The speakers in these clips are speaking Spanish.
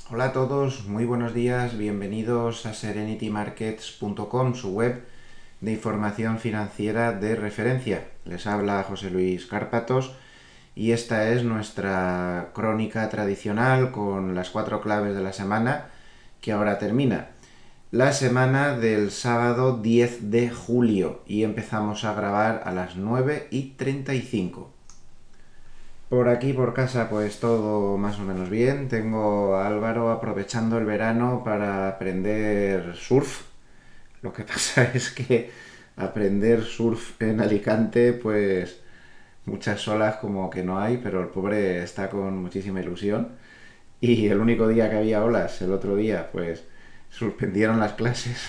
Hola a todos, muy buenos días, bienvenidos a serenitymarkets.com, su web de información financiera de referencia. Les habla José Luis Cárpatos y esta es nuestra crónica tradicional con las 4 claves de la semana que ahora termina. La semana del sábado 10 de julio y empezamos a grabar a las 9:35. Por aquí, por casa, pues todo más o menos bien. Tengo a Álvaro aprovechando el verano para aprender surf. Lo que pasa es que aprender surf en Alicante, pues muchas olas como que no hay, pero el pobre está con muchísima ilusión. Y el único día que había olas, el otro día, pues suspendieron las clases.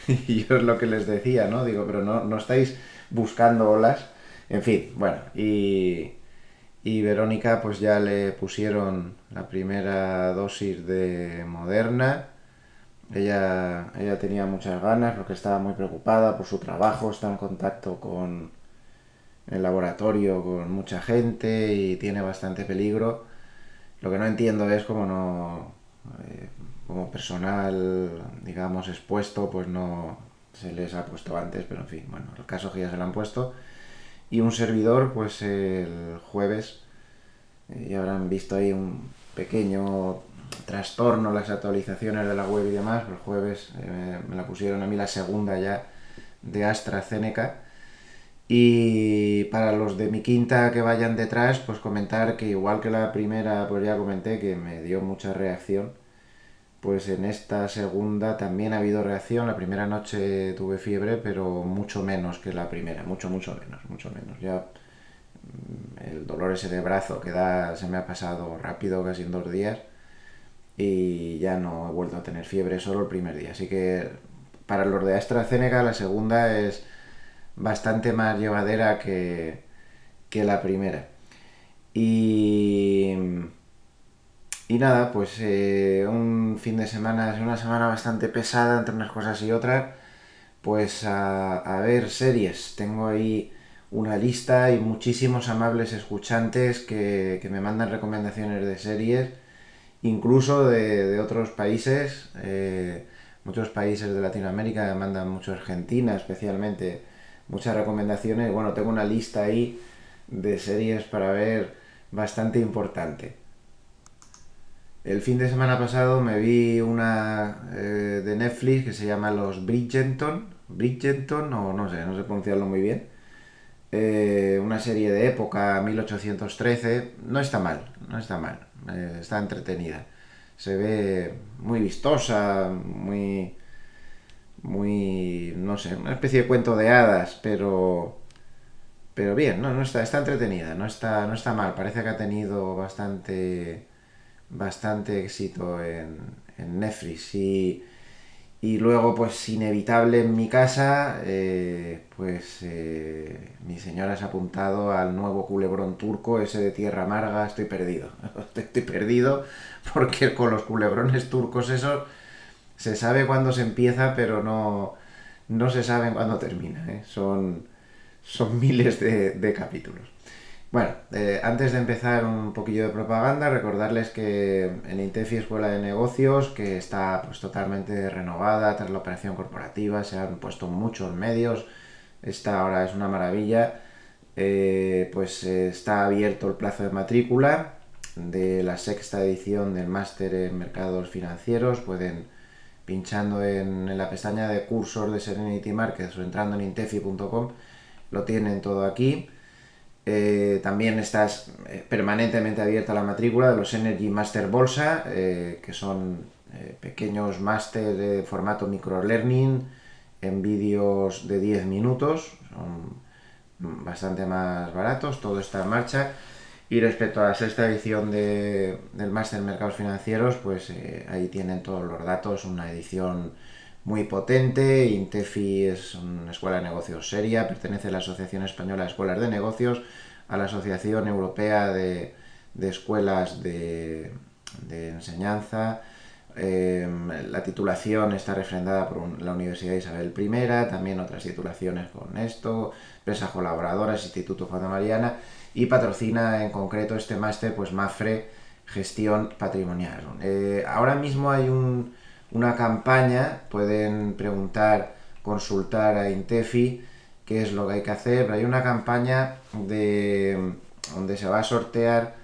Y yo es lo que les decía, ¿no? Digo, pero no estáis buscando olas. En fin, bueno, y Verónica pues ya le pusieron la primera dosis de Moderna. Ella tenía muchas ganas porque estaba muy preocupada por su trabajo, está en contacto con el laboratorio, con mucha gente y tiene bastante peligro. Lo que no entiendo es cómo no, como personal, digamos, expuesto, pues no se les ha puesto antes, pero en fin, bueno, el caso es que ya se lo han puesto. Y un servidor, pues el jueves y habrán visto ahí un pequeño trastorno las actualizaciones de la web y demás. El jueves me la pusieron a mí la segunda ya de AstraZeneca. Y para los de mi quinta que vayan detrás, pues comentar que igual que la primera, pues ya comenté que me dio mucha reacción, pues en esta segunda también ha habido reacción. La primera noche tuve fiebre, pero mucho menos que la primera, mucho menos, mucho menos. Ya el dolor ese de brazo que da se me ha pasado rápido, casi en 2 días, y ya no he vuelto a tener fiebre, solo el primer día. Así que para los de AstraZeneca la segunda es bastante más llevadera que la primera. Y, y nada, pues un fin de semana, es una semana bastante pesada entre unas cosas y otras. Pues a ver series. Tengo ahí una lista y muchísimos amables escuchantes que me mandan recomendaciones de series, incluso de otros países. Muchos países de Latinoamérica me mandan, mucho Argentina especialmente, muchas recomendaciones. Bueno, tengo una lista ahí de series para ver bastante importante. El fin de semana pasado me vi una de Netflix que se llama Los Bridgerton, o no sé pronunciarlo muy bien. Una serie de época, 1813. No está mal, no está mal. Está entretenida. Se ve muy vistosa, no sé, una especie de cuento de hadas, pero bien, no está entretenida, no está mal. Parece que ha tenido bastante éxito en Netflix. Y luego, pues inevitable en mi casa, pues mi señora se ha apuntado al nuevo culebrón turco, ese de Tierra Amarga. Estoy perdido. Estoy perdido porque con los culebrones turcos esos se sabe cuándo se empieza, pero no se sabe cuándo termina. Son miles de capítulos. Bueno, antes de empezar un poquillo de propaganda, recordarles que en Intefi Escuela de Negocios, que está pues totalmente renovada tras la operación corporativa, se han puesto muchos medios, esta ahora es una maravilla. Pues está abierto el plazo de matrícula de la sexta edición del máster en mercados financieros. Pueden, pinchando en la pestaña de cursos de Serenity Markets o entrando en intefi.com, lo tienen todo aquí. También está permanentemente abierta la matrícula de los Energy Master Bolsa, que son pequeños máster de formato microlearning en vídeos de 10 minutos. Son bastante más baratos, todo está en marcha. Y respecto a la sexta edición del máster en mercados financieros, pues ahí tienen todos los datos, una edición muy potente. Intefi es una escuela de negocios seria, pertenece a la Asociación Española de Escuelas de Negocios, a la Asociación Europea de Escuelas de Enseñanza. La titulación está refrendada por la Universidad Isabel I, también otras titulaciones con esto, empresas colaboradoras, Instituto Juan de Mariana, y patrocina en concreto este máster pues Mafre, gestión patrimonial. Ahora mismo hay una campaña, pueden preguntar, consultar a Intefi qué es lo que hay que hacer, pero hay una campaña donde se va a sortear,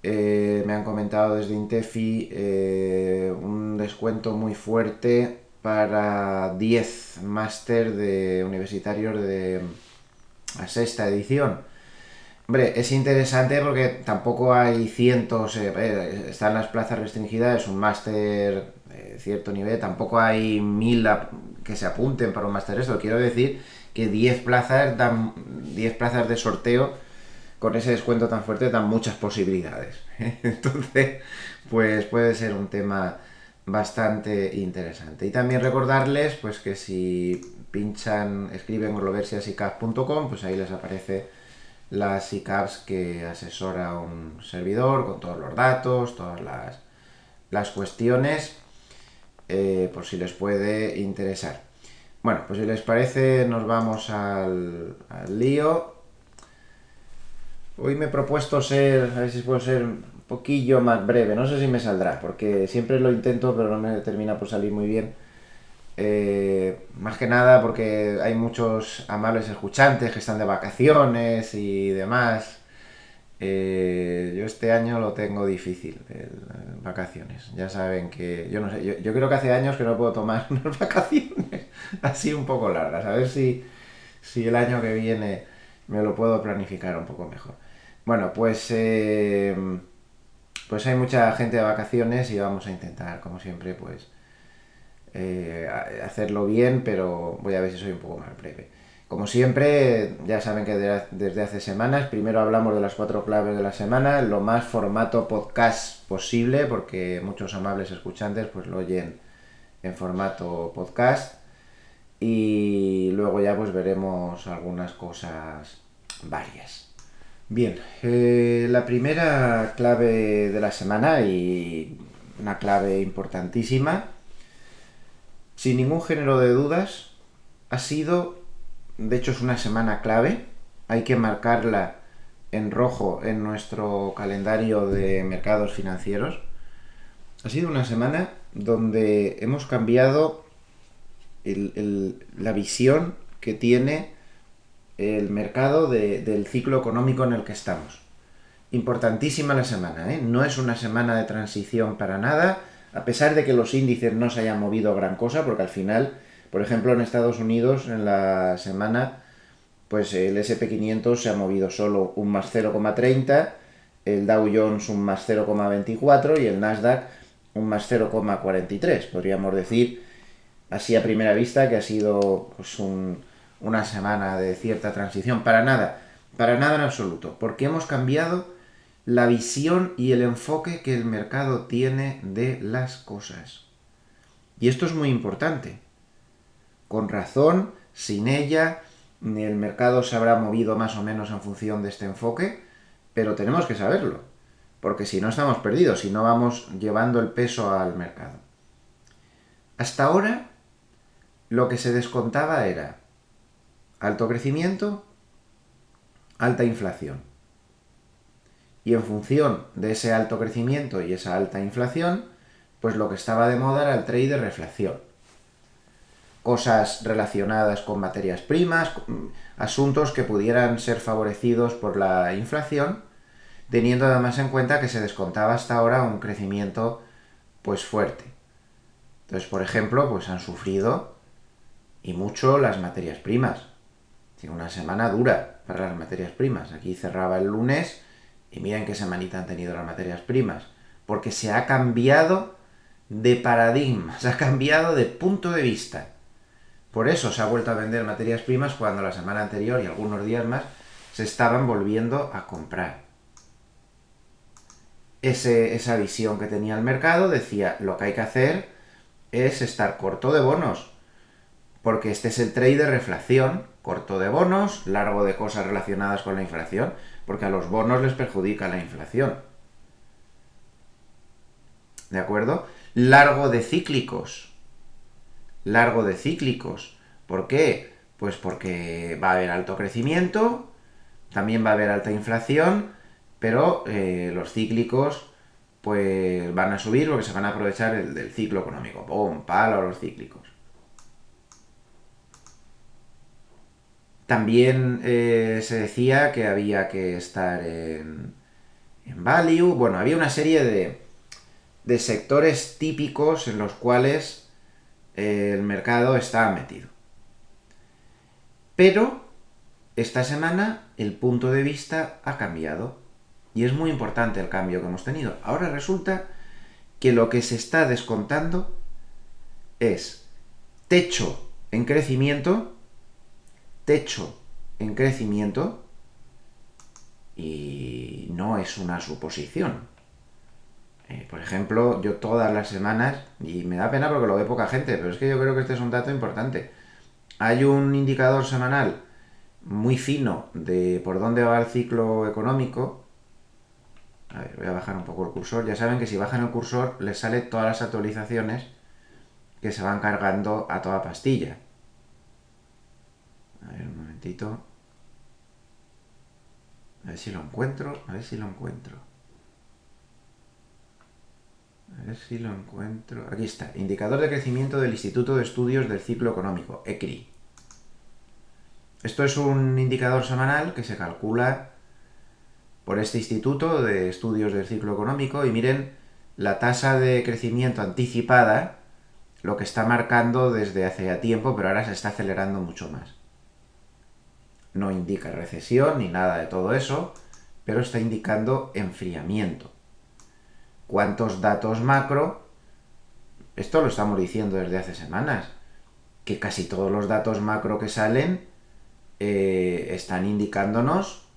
me han comentado desde Intefi, un descuento muy fuerte para 10 máster de universitarios de la sexta edición. Hombre, es interesante porque tampoco hay cientos, están las plazas restringidas, es un máster de cierto nivel, tampoco hay 1000 que se apunten para un máster esto. Quiero decir que 10 plazas dan 10 plazas de sorteo con ese descuento tan fuerte dan muchas posibilidades. Entonces, pues puede ser un tema bastante interesante. Y también recordarles pues que si pinchan, escriben gloversiasicap.com, pues ahí les aparece las ICAPs que asesora un servidor con todos los datos, todas las cuestiones, por si les puede interesar. Bueno, pues si les parece nos vamos al lío. Hoy me he propuesto ser, a ver si puedo ser un poquillo más breve, no sé si me saldrá, porque siempre lo intento pero no me termina por salir muy bien. Más que nada porque hay muchos amables escuchantes que están de vacaciones y demás. Yo este año lo tengo difícil, vacaciones. Ya saben que, yo no sé, yo creo que hace años que no puedo tomar unas vacaciones así un poco largas. A ver si el año que viene me lo puedo planificar un poco mejor. Bueno, pues hay mucha gente de vacaciones y vamos a intentar, como siempre, pues hacerlo bien, pero voy a ver si soy un poco más breve. Como siempre, ya saben que desde hace semanas, primero hablamos de las 4 claves de la semana, lo más formato podcast posible, porque muchos amables escuchantes pues lo oyen en formato podcast. Y luego ya pues veremos algunas cosas varias. Bien, la primera clave de la semana y una clave importantísima, sin ningún género de dudas, ha sido, de hecho es una semana clave, hay que marcarla en rojo en nuestro calendario de mercados financieros. Ha sido una semana donde hemos cambiado la visión que tiene el mercado del ciclo económico en el que estamos. Importantísima la semana, ¿eh? No es una semana de transición para nada, a pesar de que los índices no se hayan movido gran cosa, porque al final, por ejemplo, en Estados Unidos, en la semana, pues el SP500 se ha movido solo un más 0,30, el Dow Jones un más 0,24 y el Nasdaq un más 0,43. Podríamos decir, así a primera vista, que ha sido pues una semana de cierta transición. Para nada en absoluto, porque hemos cambiado la visión y el enfoque que el mercado tiene de las cosas. Y esto es muy importante. Con razón, sin ella, el mercado se habrá movido más o menos en función de este enfoque, pero tenemos que saberlo, porque si no estamos perdidos, si no vamos llevando el peso al mercado. Hasta ahora, lo que se descontaba era alto crecimiento, alta inflación. Y en función de ese alto crecimiento y esa alta inflación, pues lo que estaba de moda era el trade de reflación. Cosas relacionadas con materias primas, asuntos que pudieran ser favorecidos por la inflación, teniendo además en cuenta que se descontaba hasta ahora un crecimiento pues fuerte. Entonces, por ejemplo, pues han sufrido y mucho las materias primas. Tiene una semana dura para las materias primas. Aquí cerraba el lunes y miren qué semanita han tenido las materias primas. Porque se ha cambiado de paradigma, se ha cambiado de punto de vista. Por eso se ha vuelto a vender materias primas cuando la semana anterior y algunos días más se estaban volviendo a comprar. Esa visión que tenía el mercado decía, lo que hay que hacer es estar corto de bonos, porque este es el trade de reflación, corto de bonos, largo de cosas relacionadas con la inflación, porque a los bonos les perjudica la inflación. ¿De acuerdo? Largo de cíclicos. Largo de cíclicos. ¿Por qué? Pues porque va a haber alto crecimiento, también va a haber alta inflación, pero los cíclicos pues van a subir porque se van a aprovechar del ciclo económico. ¡Pum! Palo a los cíclicos. También se decía que había que estar en value. Bueno, había una serie de sectores típicos en los cuales el mercado estaba metido. Pero esta semana el punto de vista ha cambiado. Y es muy importante el cambio que hemos tenido. Ahora resulta que lo que se está descontando es techo en crecimiento, techo en crecimiento, y no es una suposición. Por ejemplo, yo todas las semanas, y me da pena porque lo ve poca gente, pero es que yo creo que este es un dato importante. Hay un indicador semanal muy fino de por dónde va el ciclo económico. A ver, voy a bajar un poco el cursor. Ya saben que si bajan el cursor les sale todas las actualizaciones que se van cargando a toda pastilla. A ver, un momentito. A ver si lo encuentro. A ver si lo encuentro. A ver si lo encuentro. Aquí está. Indicador de crecimiento del Instituto de Estudios del Ciclo Económico, ECRI. Esto es un indicador semanal que se calcula por este Instituto de Estudios del Ciclo Económico y miren la tasa de crecimiento anticipada, lo que está marcando desde hace ya tiempo, pero ahora se está acelerando mucho más. No indica recesión ni nada de todo eso, pero está indicando enfriamiento. ¿Cuántos datos macro? Esto lo estamos diciendo desde hace semanas, que casi todos los datos macro que salen están indicándonos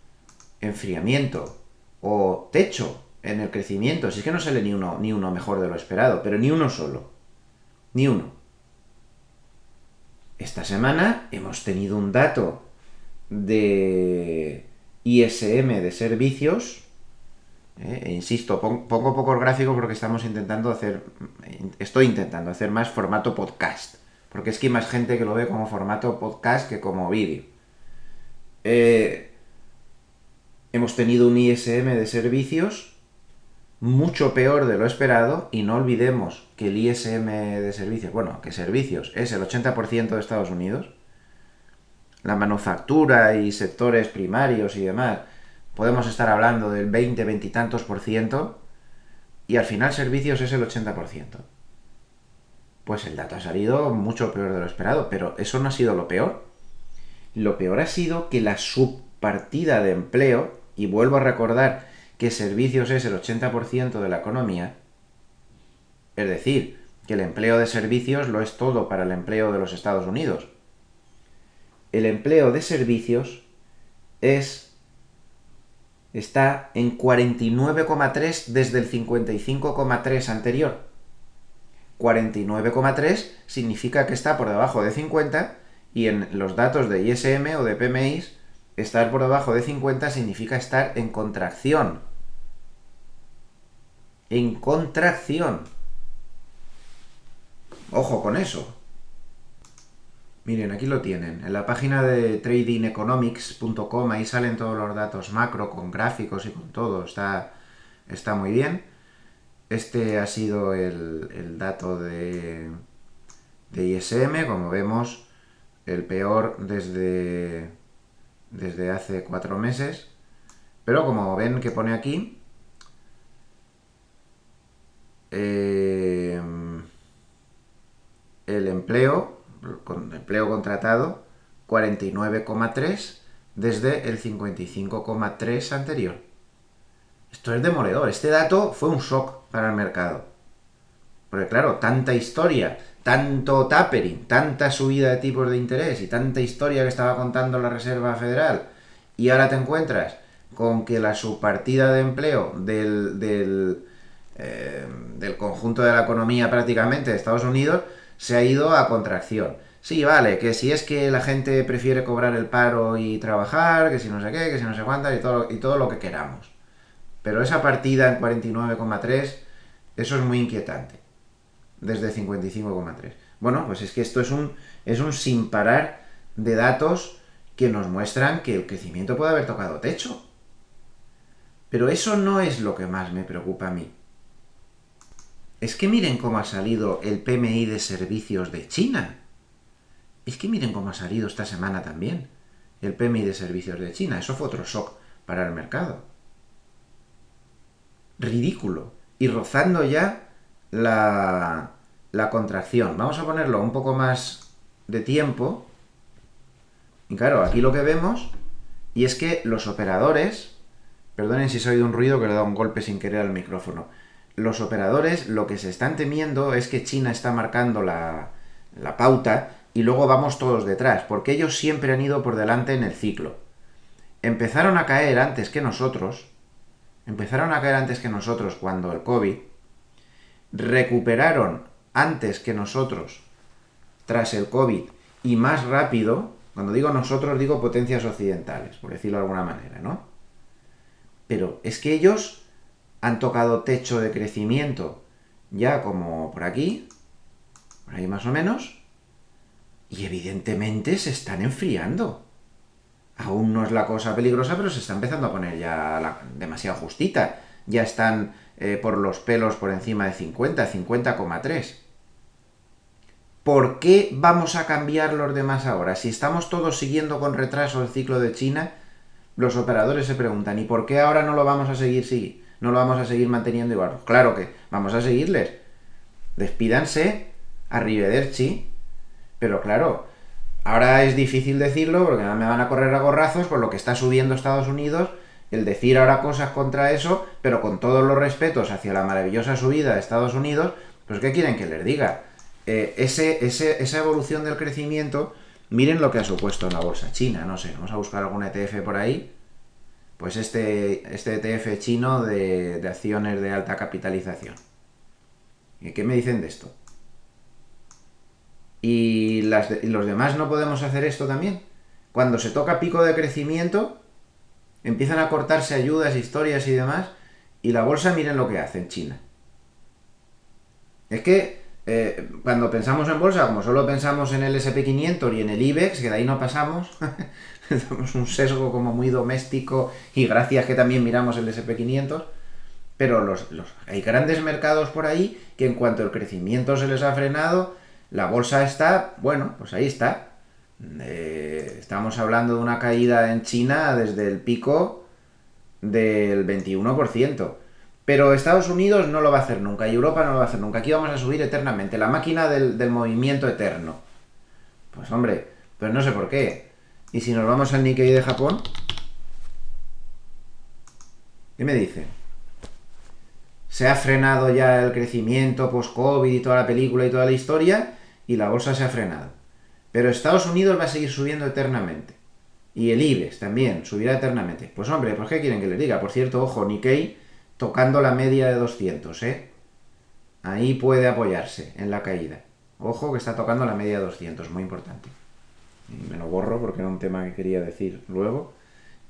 enfriamiento o techo en el crecimiento. Si es que no sale ni uno mejor de lo esperado, pero ni uno solo. Ni uno. Esta semana hemos tenido un dato de ISM de servicios. Insisto, pongo pocos gráficos porque estoy intentando hacer más formato podcast. Porque es que hay más gente que lo ve como formato podcast que como vídeo. Hemos tenido un ISM de servicios mucho peor de lo esperado y no olvidemos que el ISM de servicios, bueno, que servicios es el 80% de Estados Unidos, la manufactura y sectores primarios y demás, podemos estar hablando del 20, 20 y tantos por ciento y al final servicios es el 80%. Pues el dato ha salido mucho peor de lo esperado, pero eso no ha sido lo peor. Lo peor ha sido que la subpartida de empleo, y vuelvo a recordar que servicios es el 80% de la economía, es decir, que el empleo de servicios lo es todo para el empleo de los Estados Unidos. El empleo de servicios está en 49,3 desde el 55,3 anterior. 49,3 significa que está por debajo de 50 y en los datos de ISM o de PMI estar por debajo de 50 significa estar en contracción. En contracción. Ojo con eso. Miren, aquí lo tienen. En la página de tradingeconomics.com ahí salen todos los datos macro con gráficos y con todo. Está muy bien. Este ha sido el dato de ISM, como vemos, el peor desde hace 4 meses. Pero como ven que pone aquí, el empleo contratado 49,3 desde el 55,3 anterior. Esto es demoledor. Este dato fue un shock para el mercado. Porque claro, tanta historia, tanto tapering, tanta subida de tipos de interés y tanta historia que estaba contando la Reserva Federal, y ahora te encuentras con que la subpartida de empleo del conjunto de la economía prácticamente de Estados Unidos se ha ido a contracción. Sí, vale, que si es que la gente prefiere cobrar el paro y trabajar, que si no sé qué, que si no sé cuántas y todo lo que queramos. Pero esa partida en 49,3, eso es muy inquietante. Desde 55,3. Bueno, pues es que esto es un sin parar de datos que nos muestran que el crecimiento puede haber tocado techo. Pero eso no es lo que más me preocupa a mí. Es que miren cómo ha salido el PMI de servicios de China. Es que miren cómo ha salido esta semana también el PMI de servicios de China. Eso fue otro shock para el mercado. Ridículo. Y rozando ya la contracción. Vamos a ponerlo un poco más de tiempo. Y claro, aquí lo que vemos, y es que los operadores, perdonen si se ha oído un ruido que le he dado un golpe sin querer al micrófono, los operadores lo que se están temiendo es que China está marcando la pauta y luego vamos todos detrás, porque ellos siempre han ido por delante en el ciclo. Empezaron a caer antes que nosotros cuando el COVID, recuperaron antes que nosotros tras el COVID y más rápido. Cuando digo nosotros, digo potencias occidentales, por decirlo de alguna manera, ¿no? Pero es que ellos han tocado techo de crecimiento ya como por aquí, por ahí más o menos, y evidentemente se están enfriando. Aún no es la cosa peligrosa, pero se está empezando a poner ya demasiado justita. Ya están por los pelos por encima de 50, 50,3. ¿Por qué vamos a cambiar los demás ahora? Si estamos todos siguiendo con retraso el ciclo de China, los operadores se preguntan, ¿y por qué ahora no lo vamos a seguir? ¿No lo vamos a seguir manteniendo igual? Claro que vamos a seguirles. Despídanse, arrivederci. Pero claro, ahora es difícil decirlo porque me van a correr a gorrazos por lo que está subiendo Estados Unidos, el decir ahora cosas contra eso, pero con todos los respetos hacia la maravillosa subida de Estados Unidos, pues ¿qué quieren que les diga? Esa evolución del crecimiento, miren lo que ha supuesto en la bolsa china, no sé, vamos a buscar algún ETF por ahí, pues este ETF chino de acciones de alta capitalización. ¿Y qué me dicen de esto? ¿Y los demás no podemos hacer esto también? Cuando se toca pico de crecimiento, empiezan a cortarse ayudas, historias y demás, y la bolsa miren lo que hace en China. Es que cuando pensamos en bolsa, como solo pensamos en el SP500 y en el IBEX, que de ahí no pasamos, tenemos un sesgo como muy doméstico y gracias que también miramos el SP500, pero hay grandes mercados por ahí que en cuanto el crecimiento se les ha frenado, la bolsa está, bueno, pues ahí está. Estamos hablando de una caída en China desde el pico del 21%. Pero Estados Unidos no lo va a hacer nunca y Europa no lo va a hacer nunca. Aquí vamos a subir eternamente. La máquina del movimiento eterno. Pues hombre, pues no sé por qué. ¿Y si nos vamos al Nikkei de Japón? ¿Qué me dice? Se ha frenado ya el crecimiento post-COVID y toda la película y toda la historia y la bolsa se ha frenado. Pero Estados Unidos va a seguir subiendo eternamente. Y el IBEX también subirá eternamente. Pues hombre, ¿pues qué quieren que les diga? Por cierto, ojo, Nikkei tocando la media de 200, ¿eh? Ahí puede apoyarse en la caída. Ojo que está tocando la media de 200, muy importante. Y me lo borro porque era un tema que quería decir luego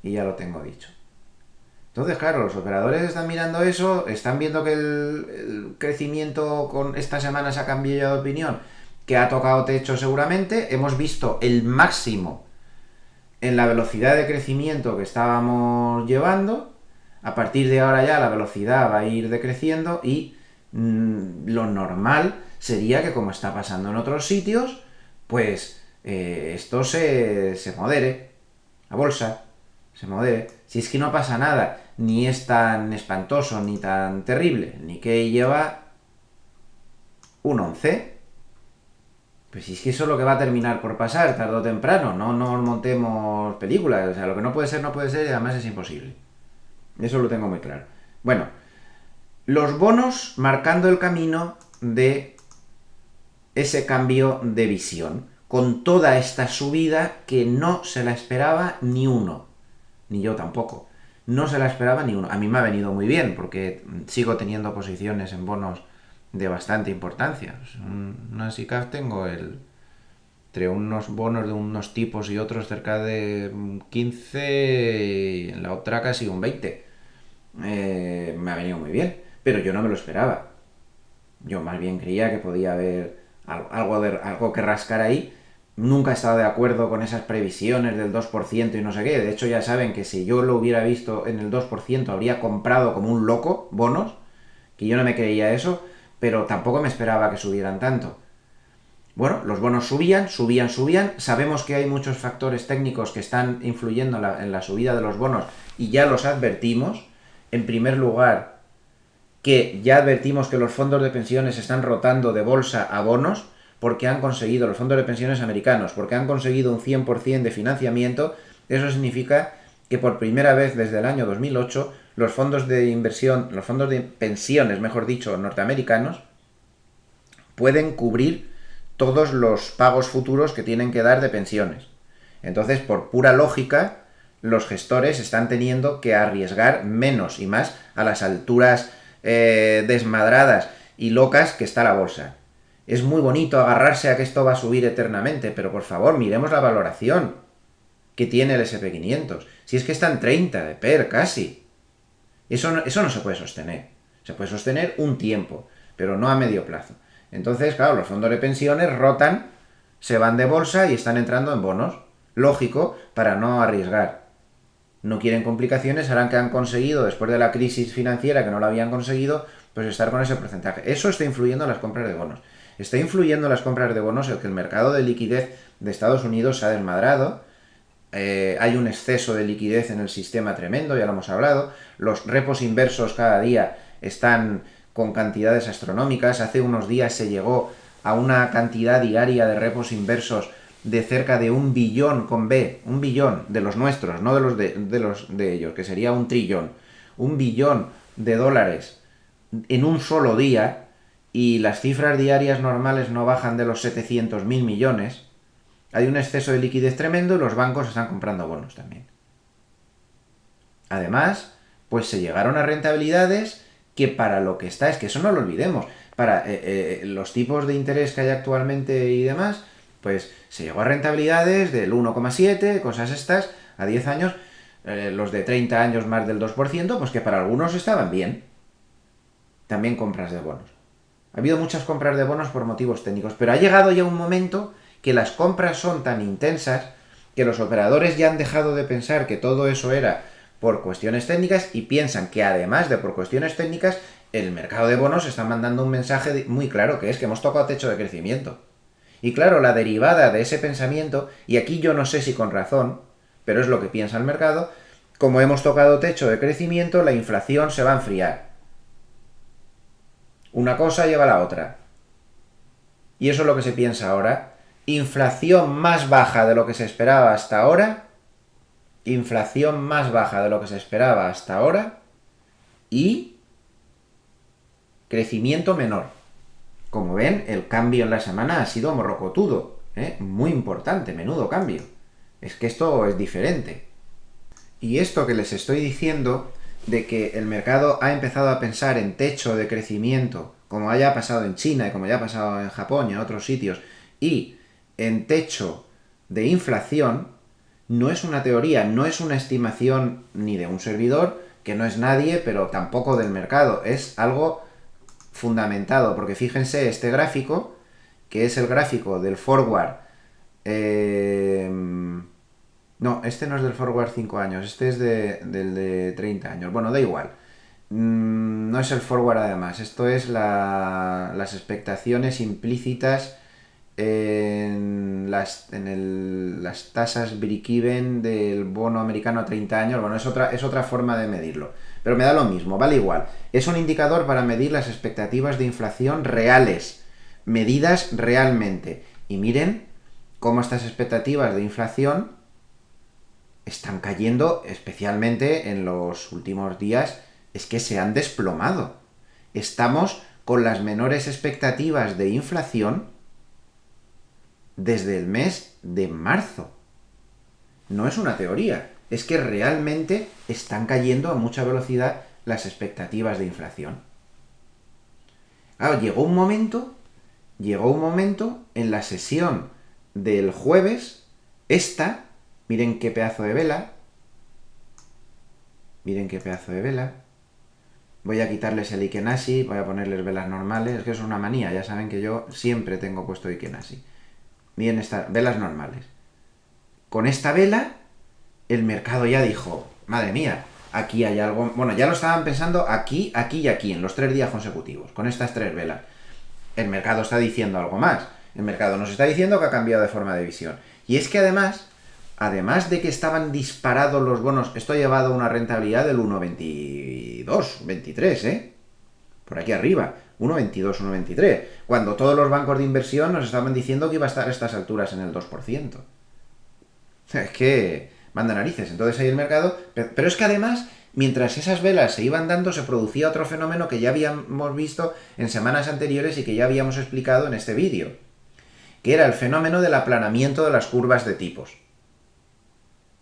y ya lo tengo dicho. Entonces, claro, los operadores están mirando eso, están viendo que el crecimiento con esta semana se ha cambiado de opinión, que ha tocado techo seguramente. Hemos visto el máximo en la velocidad de crecimiento que estábamos llevando. A partir de ahora ya la velocidad va a ir decreciendo y lo normal sería que, como está pasando en otros sitios, pues esto se modere, la bolsa se modere. Si es que no pasa nada, ni es tan espantoso ni tan terrible. El Nikkei lleva un 11. Pues si es que eso es lo que va a terminar por pasar, tarde o temprano. No nos montemos películas. O sea, lo que no puede ser, no puede ser y además es imposible. Eso lo tengo muy claro. Bueno, los bonos marcando el camino de ese cambio de visión, con toda esta subida que no se la esperaba ni uno, ni yo tampoco, no se la esperaba ni uno. A mí me ha venido muy bien, porque sigo teniendo posiciones en bonos de bastante importancia. Una SICAV tengo entre unos bonos de unos tipos y otros cerca de 15, en la otra casi un 20. Me ha venido muy bien, pero yo no me lo esperaba. Yo más bien creía que podía haber algo que rascar ahí. Nunca he estado de acuerdo con esas previsiones del 2% y no sé qué. De hecho, ya saben que si yo lo hubiera visto en el 2%, habría comprado como un loco bonos, que yo no me creía eso. pero tampoco me esperaba que subieran tanto. Bueno, los bonos subían. Sabemos que hay muchos factores técnicos que están influyendo en la subida de los bonos y ya los advertimos. En primer lugar, que ya advertimos que los fondos de pensiones están rotando de bolsa a bonos porque han conseguido, los fondos de pensiones americanos, porque han conseguido un 100% de financiamiento. Eso significa que por primera vez desde el año 2008 los fondos de inversión, los fondos de pensiones, mejor dicho, norteamericanos, pueden cubrir todos los pagos futuros que tienen que dar de pensiones. Entonces, por pura lógica, los gestores están teniendo que arriesgar menos y más a las alturas desmadradas y locas que está la bolsa. Es muy bonito agarrarse a que esto va a subir eternamente, pero por favor, miremos la valoración que tiene el SP500. Si es que está en 30 de PER casi. Eso no se puede sostener. Se puede sostener un tiempo, pero no a medio plazo. Entonces, claro, los fondos de pensiones rotan, se van de bolsa y están entrando en bonos. Lógico, para no arriesgar. No quieren complicaciones, harán que han conseguido, después de la crisis financiera que no lo habían conseguido, pues estar con ese porcentaje. Eso está influyendo en las compras de bonos. Está influyendo en las compras de bonos el que el mercado de liquidez de Estados Unidos se ha desmadrado. Hay un exceso de liquidez en el sistema tremendo, ya lo hemos hablado. Los repos inversos cada día están con cantidades astronómicas. Hace unos días se llegó a una cantidad diaria de repos inversos de cerca de 1 billón con B, 1 billón de los nuestros, no de los de ellos, que sería 1 trillón, 1 billón de dólares en un solo día, y las cifras diarias normales no bajan de los 700.000 millones. Hay un exceso de liquidez tremendo y los bancos están comprando bonos también. Además, pues se llegaron a rentabilidades que para lo que está, es que eso no lo olvidemos, para los tipos de interés que hay actualmente y demás, pues se llegó a rentabilidades del 1,7, cosas estas, a 10 años, los de 30 años más del 2%, pues que para algunos estaban bien. También compras de bonos. Ha habido muchas compras de bonos por motivos técnicos, pero ha llegado ya un momento que las compras son tan intensas que los operadores ya han dejado de pensar que todo eso era por cuestiones técnicas y piensan que además de por cuestiones técnicas, el mercado de bonos está mandando un mensaje muy claro, que es que hemos tocado techo de crecimiento. Y claro, la derivada de ese pensamiento, y aquí yo no sé si con razón, pero es lo que piensa el mercado, como hemos tocado techo de crecimiento, la inflación se va a enfriar. Una cosa lleva a la otra. Y eso es lo que se piensa ahora. Inflación más baja de lo que se esperaba hasta ahora. Inflación más baja de lo que se esperaba hasta ahora. Y crecimiento menor. Como ven, el cambio en la semana ha sido morrocotudo. Muy importante, menudo cambio. Es que esto es diferente. Y esto que les estoy diciendo, de que el mercado ha empezado a pensar en techo de crecimiento, como haya pasado en China y como ya ha pasado en Japón y en otros sitios, y en techo de inflación, no es una teoría, no es una estimación ni de un servidor, que no es nadie, pero tampoco del mercado, es algo fundamentado, porque fíjense este gráfico, que es el gráfico del forward, no, este no es del forward 5 años, este es del de 30 años. Bueno, da igual. No es el forward además, esto es las expectaciones implícitas en las tasas break-even del bono americano a 30 años. Bueno, es otra forma de medirlo. Pero me da lo mismo, vale igual. Es un indicador para medir las expectativas de inflación reales, medidas realmente. Y miren cómo estas expectativas de inflación están cayendo, especialmente en los últimos días, es que se han desplomado. Estamos con las menores expectativas de inflación desde el mes de marzo. No es una teoría, es que realmente están cayendo a mucha velocidad las expectativas de inflación. Claro, llegó un momento en la sesión del jueves, miren qué pedazo de vela, voy a quitarles el Ikenashi, voy a ponerles velas normales, es que es una manía, ya saben que yo siempre tengo puesto Ikenashi. Miren estas velas normales. Con esta vela, el mercado ya dijo, madre mía, aquí hay algo... Bueno, ya lo estaban pensando aquí, aquí y aquí, en los 3 días consecutivos, con estas 3 velas. El mercado está diciendo algo más. El mercado nos está diciendo que ha cambiado de forma de visión. Y es que además de que estaban disparados los bonos, esto ha llevado a una rentabilidad del 1,22, 23, por aquí arriba, 1,22, 1,23, cuando todos los bancos de inversión nos estaban diciendo que iba a estar a estas alturas en el 2%. Es que manda narices. Entonces ahí el mercado... Pero es que además, mientras esas velas se iban dando, se producía otro fenómeno que ya habíamos visto en semanas anteriores y que ya habíamos explicado en este vídeo, que era el fenómeno del aplanamiento de las curvas de tipos.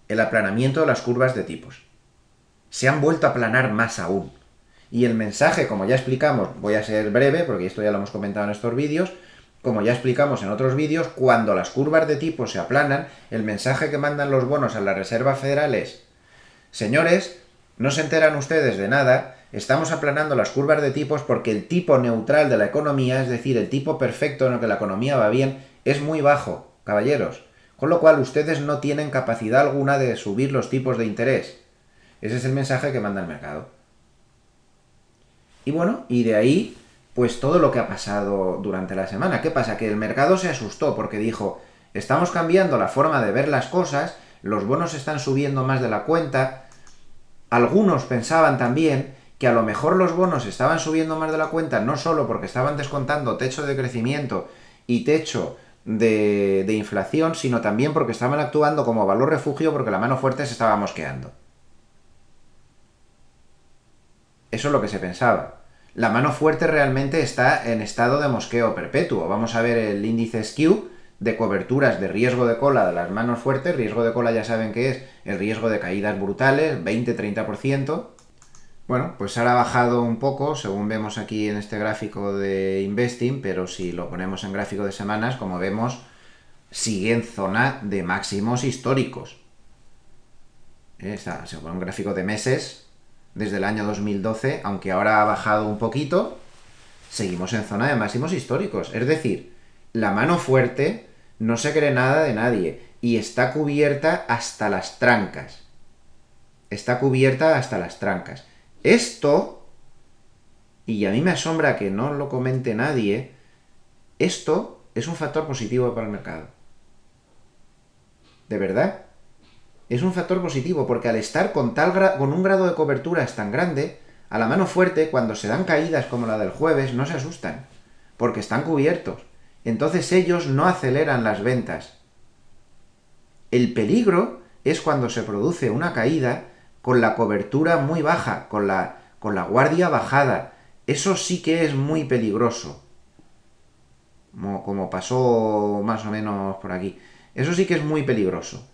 El aplanamiento de las curvas de tipos. Se han vuelto a aplanar más aún. Y el mensaje, como ya explicamos, voy a ser breve porque esto ya lo hemos comentado en estos vídeos, como ya explicamos en otros vídeos, cuando las curvas de tipo se aplanan, el mensaje que mandan los bonos a la Reserva Federal es: señores, no se enteran ustedes de nada, estamos aplanando las curvas de tipos porque el tipo neutral de la economía, es decir, el tipo perfecto en el que la economía va bien, es muy bajo, caballeros. Con lo cual ustedes no tienen capacidad alguna de subir los tipos de interés. Ese es el mensaje que manda el mercado. Y bueno, y de ahí, pues todo lo que ha pasado durante la semana. ¿Qué pasa? Que el mercado se asustó porque dijo: estamos cambiando la forma de ver las cosas, los bonos están subiendo más de la cuenta. Algunos pensaban también que a lo mejor los bonos estaban subiendo más de la cuenta no solo porque estaban descontando techo de crecimiento y techo de inflación, sino también porque estaban actuando como valor refugio porque la mano fuerte se estaba mosqueando. Eso es lo que se pensaba. La mano fuerte realmente está en estado de mosqueo perpetuo. Vamos a ver el índice Skew de coberturas de riesgo de cola de las manos fuertes. Riesgo de cola ya saben que es el riesgo de caídas brutales, 20-30%. Bueno, pues ahora ha bajado un poco, según vemos aquí en este gráfico de Investing, pero si lo ponemos en gráfico de semanas, como vemos, sigue en zona de máximos históricos. Según un gráfico de meses, desde el año 2012, aunque ahora ha bajado un poquito, seguimos en zona de máximos históricos. Es decir, la mano fuerte no se cree nada de nadie y está cubierta hasta las trancas. Está cubierta hasta las trancas. Esto, y a mí me asombra que no lo comente nadie, esto es un factor positivo para el mercado. ¿De verdad? Es un factor positivo porque al estar con un grado de coberturas tan grande, a la mano fuerte, cuando se dan caídas como la del jueves, no se asustan, porque están cubiertos. Entonces ellos no aceleran las ventas. El peligro es cuando se produce una caída con la cobertura muy baja, con la guardia bajada. Eso sí que es muy peligroso. Como pasó más o menos por aquí. Eso sí que es muy peligroso.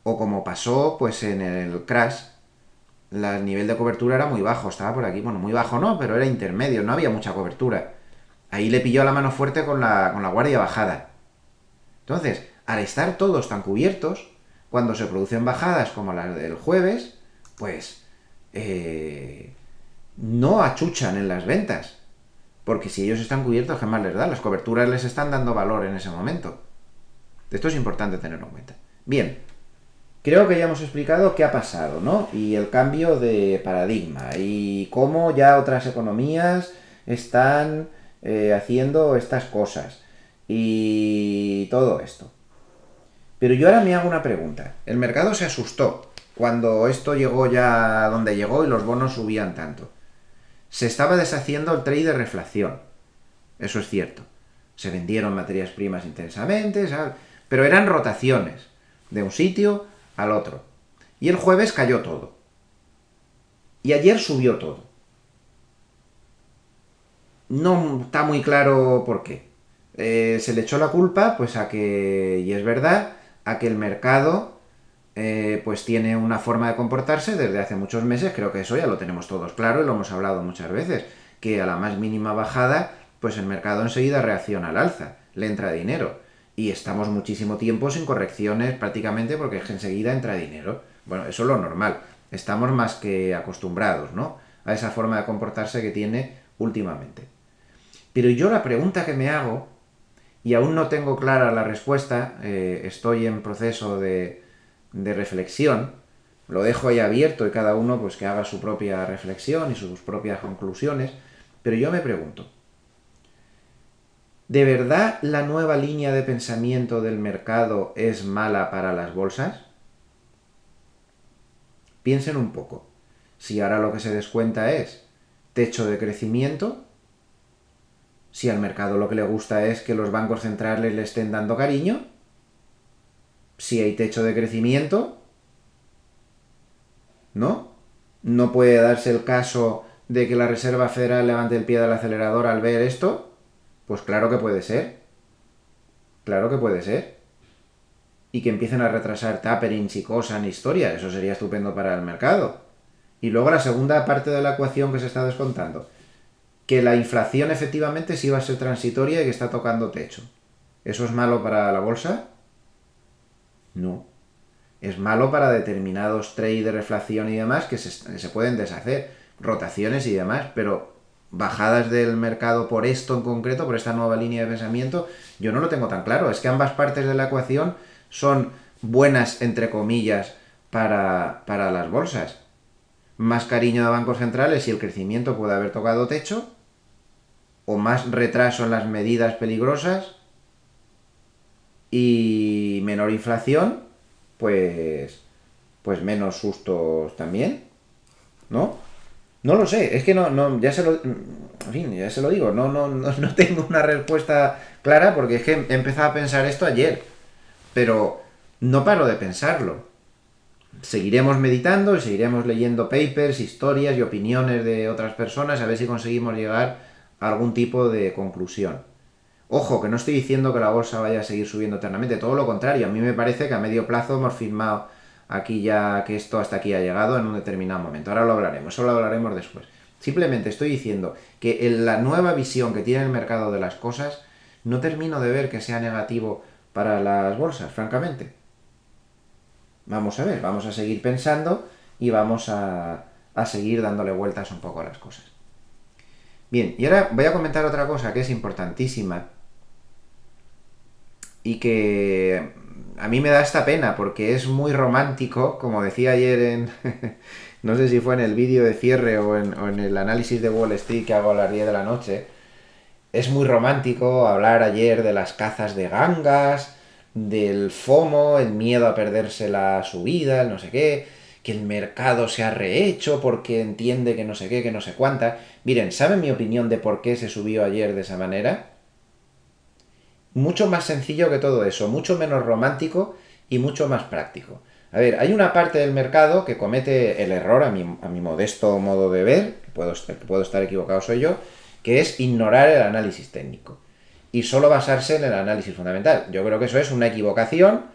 O como pasó pues en el crash, el nivel de cobertura era muy bajo, estaba por aquí, bueno, muy bajo no, pero era intermedio, no había mucha cobertura. Ahí le pilló la mano fuerte con la guardia bajada. Entonces, al estar todos tan cubiertos, cuando se producen bajadas como las del jueves, pues no achuchan en las ventas. Porque si ellos están cubiertos, ¿qué más les da? Las coberturas les están dando valor en ese momento. Esto es importante tenerlo en cuenta. Bien, creo que ya hemos explicado qué ha pasado, ¿no? Y el cambio de paradigma y cómo ya otras economías están haciendo estas cosas y todo esto. Pero yo ahora me hago una pregunta. El mercado se asustó cuando esto llegó ya a donde llegó y los bonos subían tanto. Se estaba deshaciendo el trade de reflación. Eso es cierto. Se vendieron materias primas intensamente, ¿sabes? Pero eran rotaciones de un sitio al otro. Y el jueves cayó todo. Y ayer subió todo. No está muy claro por qué. Se le echó la culpa, pues a que, y es verdad, a que el mercado pues tiene una forma de comportarse desde hace muchos meses. Creo que eso ya lo tenemos todos claro y lo hemos hablado muchas veces, que a la más mínima bajada pues el mercado enseguida reacciona al alza, le entra dinero, y estamos muchísimo tiempo sin correcciones prácticamente porque enseguida entra dinero. Bueno, eso es lo normal, estamos más que acostumbrados, ¿no?, a esa forma de comportarse que tiene últimamente. Pero yo la pregunta que me hago, y aún no tengo clara la respuesta, estoy en proceso de reflexión, Lo dejo ahí abierto y cada uno pues que haga su propia reflexión y sus propias conclusiones. Pero yo me pregunto, ¿de verdad la nueva línea de pensamiento del mercado es mala para las bolsas? Piensen un poco. Si ahora lo que se descuenta es techo de crecimiento, si al mercado lo que le gusta es que los bancos centrales le estén dando cariño, si hay techo de crecimiento, ¿no? No puede darse el caso de que la Reserva Federal levante el pie del acelerador al ver esto. Pues claro que puede ser. Claro que puede ser. Y que empiecen a retrasar taperings y cosas en historia. Eso sería estupendo para el mercado. Y luego la segunda parte de la ecuación que se está descontando. Que la inflación efectivamente sí va a ser transitoria y que está tocando techo. ¿Eso es malo para la bolsa? No. Es malo para determinados trades de reflación y demás que se pueden deshacer, rotaciones y demás, pero bajadas del mercado por esto en concreto, por esta nueva línea de pensamiento, yo no lo tengo tan claro. Es que ambas partes de la ecuación son buenas, entre comillas, para las bolsas. Más cariño de bancos centrales y el crecimiento puede haber tocado techo, o más retraso en las medidas peligrosas y menor inflación, pues menos sustos también, ¿no? No lo sé, es que ya se lo, en fin, ya se lo digo, no tengo una respuesta clara porque es que he empezado a pensar esto ayer, pero no paro de pensarlo. Seguiremos meditando y seguiremos leyendo papers, historias y opiniones de otras personas a ver si conseguimos llegar a algún tipo de conclusión. Ojo, que no estoy diciendo que la bolsa vaya a seguir subiendo eternamente, todo lo contrario, a mí me parece que a medio plazo hemos firmado aquí ya que esto hasta aquí ha llegado en un determinado momento. Ahora lo hablaremos, eso lo hablaremos después. Simplemente estoy diciendo que en la nueva visión que tiene el mercado de las cosas, no termino de ver que sea negativo para las bolsas, francamente. Vamos a ver, vamos a seguir pensando y vamos a seguir dándole vueltas un poco a las cosas. Bien, y ahora voy a comentar otra cosa que es importantísima y que a mí me da esta pena porque es muy romántico, como decía ayer en, no sé si fue en el vídeo de cierre o en el análisis de Wall Street que hago a las 10 de la noche, es muy romántico hablar ayer de las cazas de gangas, del FOMO, el miedo a perderse la subida, el no sé qué, que el mercado se ha rehecho porque entiende que no sé qué, que no sé cuánta. Miren, ¿saben mi opinión de por qué se subió ayer de esa manera? Mucho más sencillo que todo eso, mucho menos romántico y mucho más práctico. A ver, hay una parte del mercado que comete el error, a mi modesto modo de ver, que puedo estar equivocado soy yo, que es ignorar el análisis técnico y solo basarse en el análisis fundamental. Yo creo que eso es una equivocación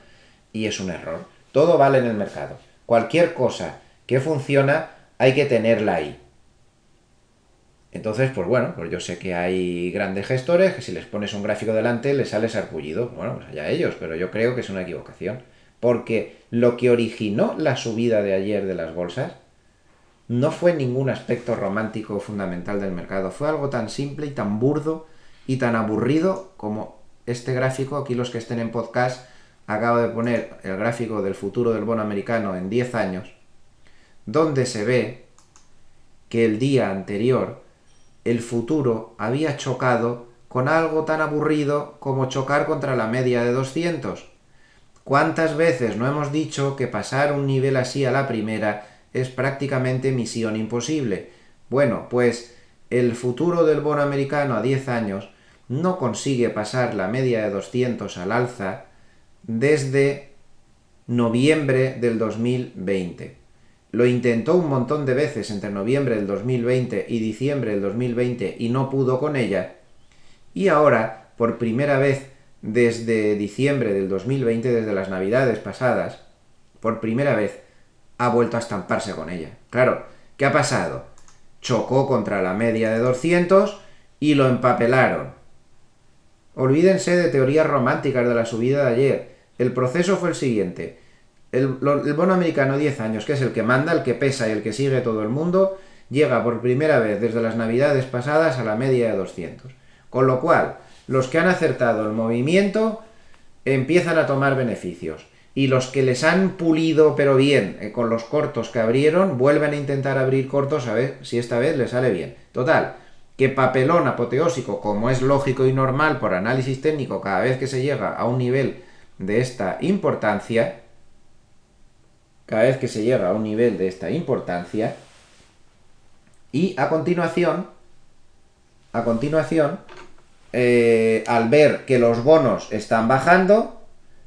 y es un error. Todo vale en el mercado. Cualquier cosa que funciona hay que tenerla ahí. Entonces, pues bueno, pues yo sé que hay grandes gestores que si les pones un gráfico delante les sale sarpullido. Bueno, pues allá ellos, pero yo creo que es una equivocación. Porque lo que originó la subida de ayer de las bolsas no fue ningún aspecto romántico fundamental del mercado. Fue algo tan simple y tan burdo y tan aburrido como este gráfico. Aquí los que estén en podcast, acabo de poner el gráfico del futuro del bono americano en 10 años, donde se ve que el día anterior el futuro había chocado con algo tan aburrido como chocar contra la media de 200. ¿Cuántas veces no hemos dicho que pasar un nivel así a la primera es prácticamente misión imposible? Bueno, pues el futuro del bono americano a 10 años no consigue pasar la media de 200 al alza desde noviembre del 2020. Lo intentó un montón de veces entre noviembre del 2020 y diciembre del 2020 y no pudo con ella. Y ahora, por primera vez desde diciembre del 2020, desde las navidades pasadas, por primera vez ha vuelto a estamparse con ella. Claro, ¿qué ha pasado? Chocó contra la media de 200 y lo empapelaron. Olvídense de teorías románticas de la subida de ayer. El proceso fue el siguiente. El bono americano 10 años, que es el que manda, el que pesa y el que sigue todo el mundo, llega por primera vez desde las navidades pasadas a la media de 200. Con lo cual, los que han acertado el movimiento empiezan a tomar beneficios. Y los que les han pulido pero bien con los cortos que abrieron, vuelven a intentar abrir cortos a ver si esta vez les sale bien. Total, que papelón apoteósico, como es lógico y normal por análisis técnico, cada vez que se llega a un nivel de esta importancia, y a continuación, al ver que los bonos están bajando,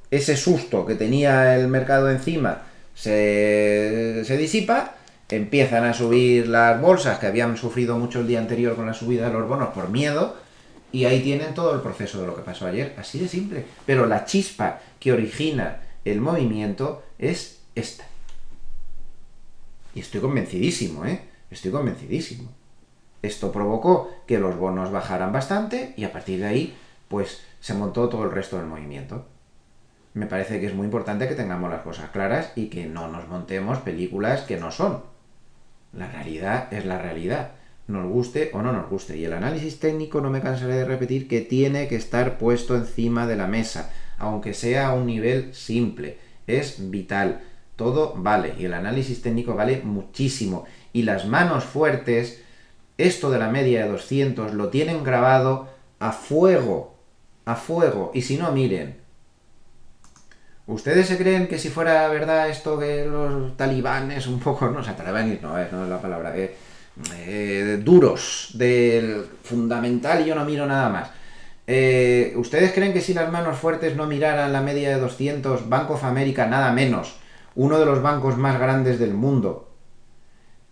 ese susto que tenía el mercado encima se disipa, empiezan a subir las bolsas que habían sufrido mucho el día anterior con la subida de los bonos por miedo, y ahí tienen todo el proceso de lo que pasó ayer, así de simple. Pero la chispa que origina el movimiento es esta. Y estoy convencidísimo, Estoy convencidísimo. Esto provocó que los bonos bajaran bastante y a partir de ahí, pues se montó todo el resto del movimiento. Me parece que es muy importante que tengamos las cosas claras y que no nos montemos películas que no son. La realidad es la realidad, nos guste o no nos guste. Y el análisis técnico, no me cansaré de repetir, que tiene que estar puesto encima de la mesa, aunque sea a un nivel simple. Es vital. Todo vale. Y el análisis técnico vale muchísimo. Y las manos fuertes, esto de la media de 200, lo tienen grabado a fuego. A fuego. Y si no, miren. ¿Ustedes se creen que si fuera verdad esto que los talibanes un poco, no, o sea, talibanes no es la palabra, duros, del fundamental, y yo no miro nada más? ¿Ustedes creen que si las manos fuertes no miraran la media de 200, Bank of America, nada menos, uno de los bancos más grandes del mundo,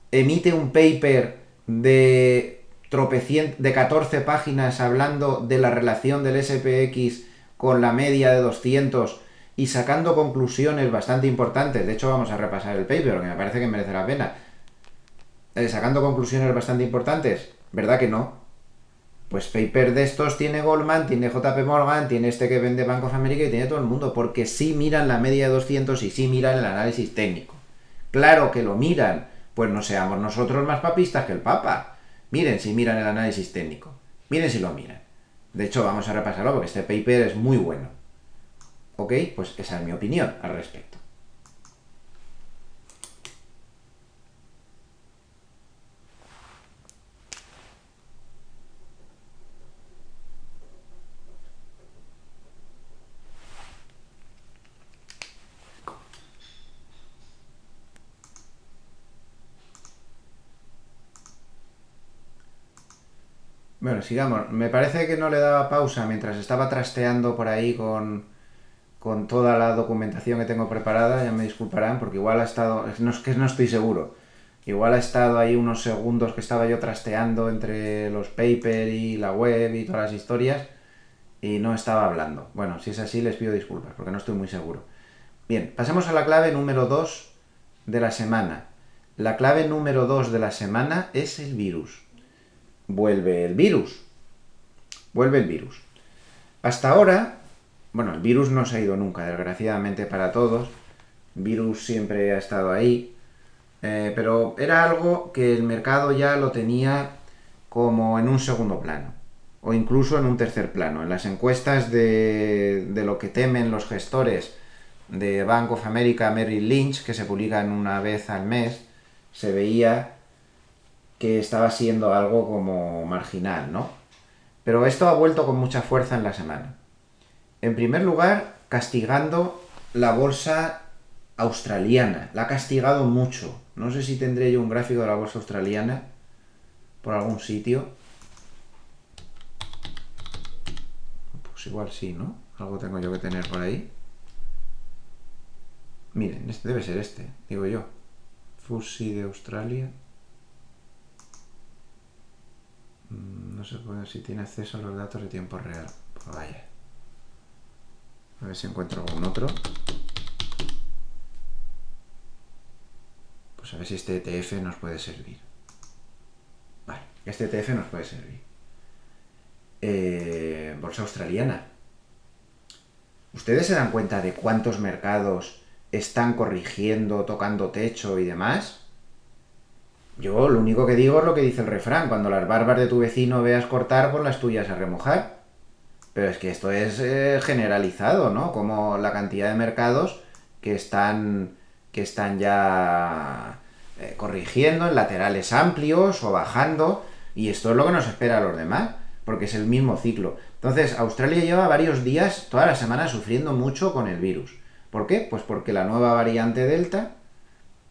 emite un paper de 14 páginas hablando de la relación del SPX con la media de 200 y sacando conclusiones bastante importantes? De hecho, vamos a repasar el paper, que me parece que merece la pena. Sacando conclusiones bastante importantes, ¿verdad que no? Pues paper de estos tiene Goldman, tiene JP Morgan, tiene este que vende Bank of America y tiene todo el mundo, porque sí miran la media de 200 y sí miran el análisis técnico. Claro que lo miran, pues no seamos nosotros más papistas que el Papa. Miren si miran el análisis técnico, miren si lo miran. De hecho, vamos a repasarlo porque este paper es muy bueno. ¿Ok? Pues esa es mi opinión al respecto. Bueno, sigamos. Me parece que no le daba pausa mientras estaba trasteando por ahí con toda la documentación que tengo preparada. Ya me disculparán porque igual ha estado... No, es que no estoy seguro. Igual ha estado ahí unos segundos que estaba yo trasteando entre los papers y la web y todas las historias y no estaba hablando. Bueno, si es así les pido disculpas porque no estoy muy seguro. Bien, pasemos a la clave número 2 de la semana. La clave número 2 de la semana es el virus. Vuelve el virus. Vuelve el virus. Hasta ahora, bueno, el virus no se ha ido nunca, desgraciadamente para todos. El virus siempre ha estado ahí. Pero era algo que el mercado ya lo tenía como en un segundo plano. O incluso en un tercer plano. En las encuestas de lo que temen los gestores de Bank of America, Merrill Lynch, que se publican una vez al mes, se veía que estaba siendo algo como marginal, ¿no? Pero esto ha vuelto con mucha fuerza en la semana. En primer lugar, castigando la bolsa australiana. La ha castigado mucho. No sé si tendré yo un gráfico de la bolsa australiana por algún sitio. Pues igual sí, ¿no? Algo tengo yo que tener por ahí. Miren, este debe ser este, digo yo. FTSE de Australia. No sé si tiene acceso a los datos de tiempo real. Pues vaya. A ver si encuentro algún otro. Pues a ver si este ETF nos puede servir. Vale, este ETF nos puede servir. Bolsa australiana. ¿Ustedes se dan cuenta de cuántos mercados están corrigiendo, tocando techo y demás? Yo lo único que digo es lo que dice el refrán: cuando las barbas de tu vecino veas cortar, pon las tuyas a remojar. Pero es que esto es generalizado, ¿no? Como la cantidad de mercados que están ya corrigiendo en laterales amplios o bajando, y esto es lo que nos espera a los demás, porque es el mismo ciclo. Entonces, Australia lleva varios días, toda la semana, sufriendo mucho con el virus. ¿Por qué? Pues porque la nueva variante Delta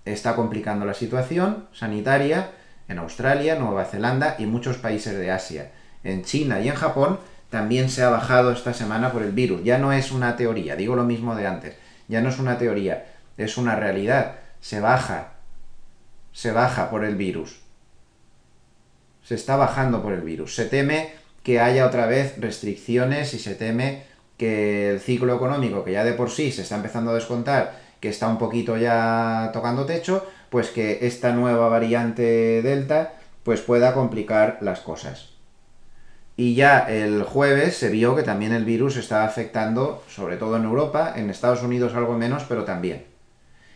está complicando la situación sanitaria en Australia, Nueva Zelanda y muchos países de Asia. En China y en Japón también se ha bajado esta semana por el virus. Ya no es una teoría, digo lo mismo de antes. Ya no es una teoría, es una realidad. Se baja por el virus. Se está bajando por el virus. Se teme que haya otra vez restricciones y se teme que el ciclo económico, que ya de por sí se está empezando a descontar, que está un poquito ya tocando techo, pues que esta nueva variante Delta pues pueda complicar las cosas. Y ya el jueves se vio que también el virus estaba afectando, sobre todo en Europa, en Estados Unidos algo menos, pero también.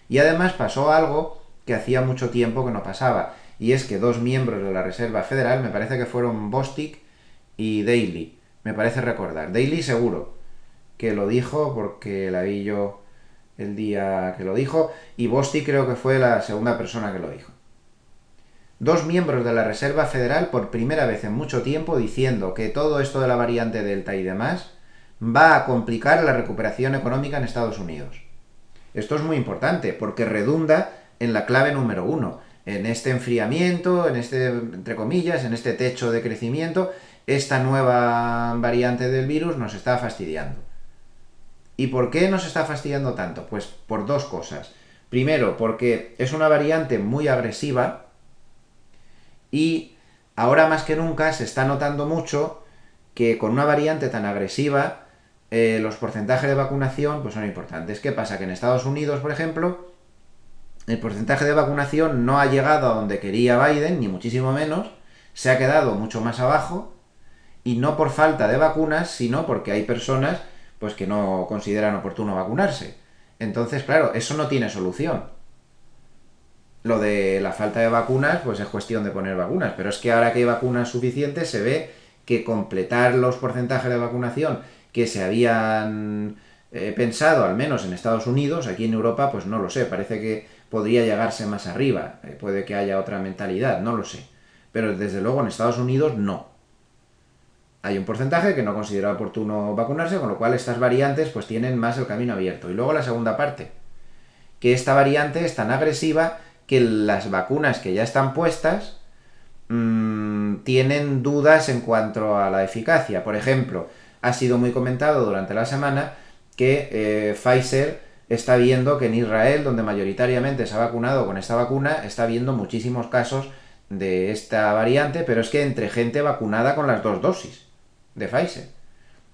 Y además pasó algo que hacía mucho tiempo que no pasaba, y es que dos miembros de la Reserva Federal, me parece que fueron Bostic y Daly, me parece recordar. Daly seguro que lo dijo porque la vi yo el día que lo dijo, y Bostic creo que fue la segunda persona que lo dijo. Dos miembros de la Reserva Federal por primera vez en mucho tiempo diciendo que todo esto de la variante Delta y demás va a complicar la recuperación económica en Estados Unidos. Esto es muy importante porque redunda en la clave número uno, en este enfriamiento, en este, entre comillas, en este techo de crecimiento. Esta nueva variante del virus nos está fastidiando. ¿Y por qué nos está fastidiando tanto? Pues por dos cosas. Primero, porque es una variante muy agresiva y ahora más que nunca se está notando mucho que con una variante tan agresiva los porcentajes de vacunación pues son importantes. ¿Qué pasa? Que en Estados Unidos, por ejemplo, el porcentaje de vacunación no ha llegado a donde quería Biden, ni muchísimo menos, se ha quedado mucho más abajo, y no por falta de vacunas, sino porque hay personas pues que no consideran oportuno vacunarse. Entonces, claro, eso no tiene solución. Lo de la falta de vacunas, pues es cuestión de poner vacunas, pero es que ahora que hay vacunas suficientes se ve que completar los porcentajes de vacunación que se habían pensado, al menos en Estados Unidos, aquí en Europa, pues no lo sé, parece que podría llegarse más arriba, puede que haya otra mentalidad, no lo sé, pero desde luego en Estados Unidos no. Hay un porcentaje que no considera oportuno vacunarse, con lo cual estas variantes pues tienen más el camino abierto. Y luego la segunda parte, que esta variante es tan agresiva que las vacunas que ya están puestas tienen dudas en cuanto a la eficacia. Por ejemplo, ha sido muy comentado durante la semana que Pfizer está viendo que en Israel, donde mayoritariamente se ha vacunado con esta vacuna, está viendo muchísimos casos de esta variante, pero es que entre gente vacunada con las dos dosis de Pfizer.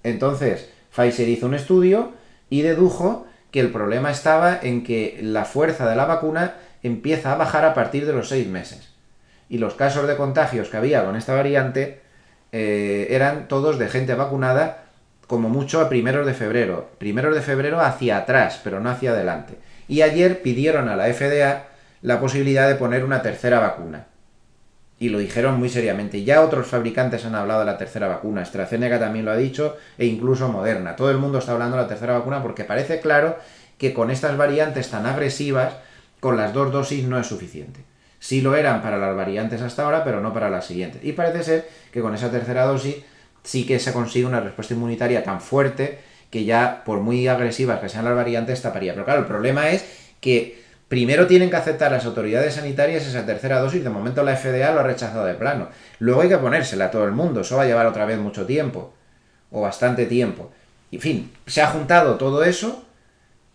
Entonces, Pfizer hizo un estudio y dedujo que el problema estaba en que la fuerza de la vacuna empieza a bajar a partir de los 6 meses. Y los casos de contagios que había con esta variante eran todos de gente vacunada como mucho a primeros de febrero. Primeros de febrero hacia atrás, pero no hacia adelante. Y ayer pidieron a la FDA la posibilidad de poner una tercera vacuna. Y lo dijeron muy seriamente. Ya otros fabricantes han hablado de la tercera vacuna. AstraZeneca también lo ha dicho, e incluso Moderna. Todo el mundo está hablando de la tercera vacuna porque parece claro que con estas variantes tan agresivas, con las dos dosis no es suficiente. Sí lo eran para las variantes hasta ahora, pero no para las siguientes. Y parece ser que con esa tercera dosis sí que se consigue una respuesta inmunitaria tan fuerte que ya, por muy agresivas que sean las variantes, taparía. Pero claro, el problema es que primero tienen que aceptar las autoridades sanitarias esa tercera dosis. De momento la FDA lo ha rechazado de plano. Luego hay que ponérsela a todo el mundo. Eso va a llevar otra vez mucho tiempo. O bastante tiempo. En fin, se ha juntado todo eso.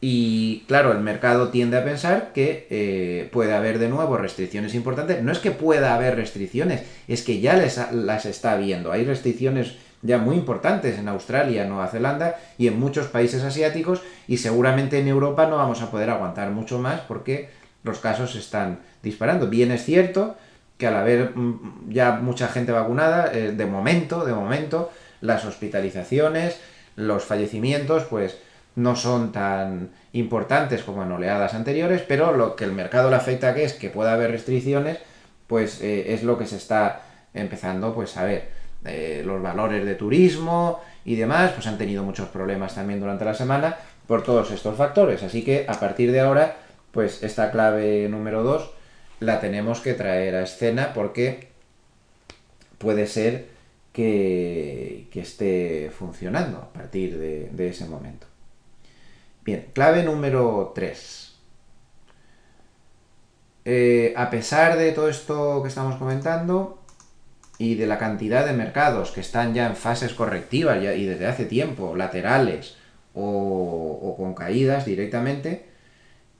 Y claro, el mercado tiende a pensar que puede haber de nuevo restricciones importantes. No es que pueda haber restricciones, es que ya las está habiendo. Hay restricciones ya muy importantes en Australia, Nueva Zelanda y en muchos países asiáticos, y seguramente en Europa no vamos a poder aguantar mucho más porque los casos se están disparando. Bien es cierto que al haber ya mucha gente vacunada, de momento, las hospitalizaciones, los fallecimientos, pues no son tan importantes como en oleadas anteriores, pero lo que el mercado le afecta que es que pueda haber restricciones, pues es lo que se está empezando pues a ver. Los valores de turismo y demás pues han tenido muchos problemas también durante la semana, por todos estos factores. Así que a partir de ahora, pues esta clave número 2 la tenemos que traer a escena porque puede ser que esté funcionando a partir de ese momento. Bien, clave número 3. A pesar de todo esto que estamos comentando y de la cantidad de mercados que están ya en fases correctivas ya, y desde hace tiempo, laterales o con caídas directamente,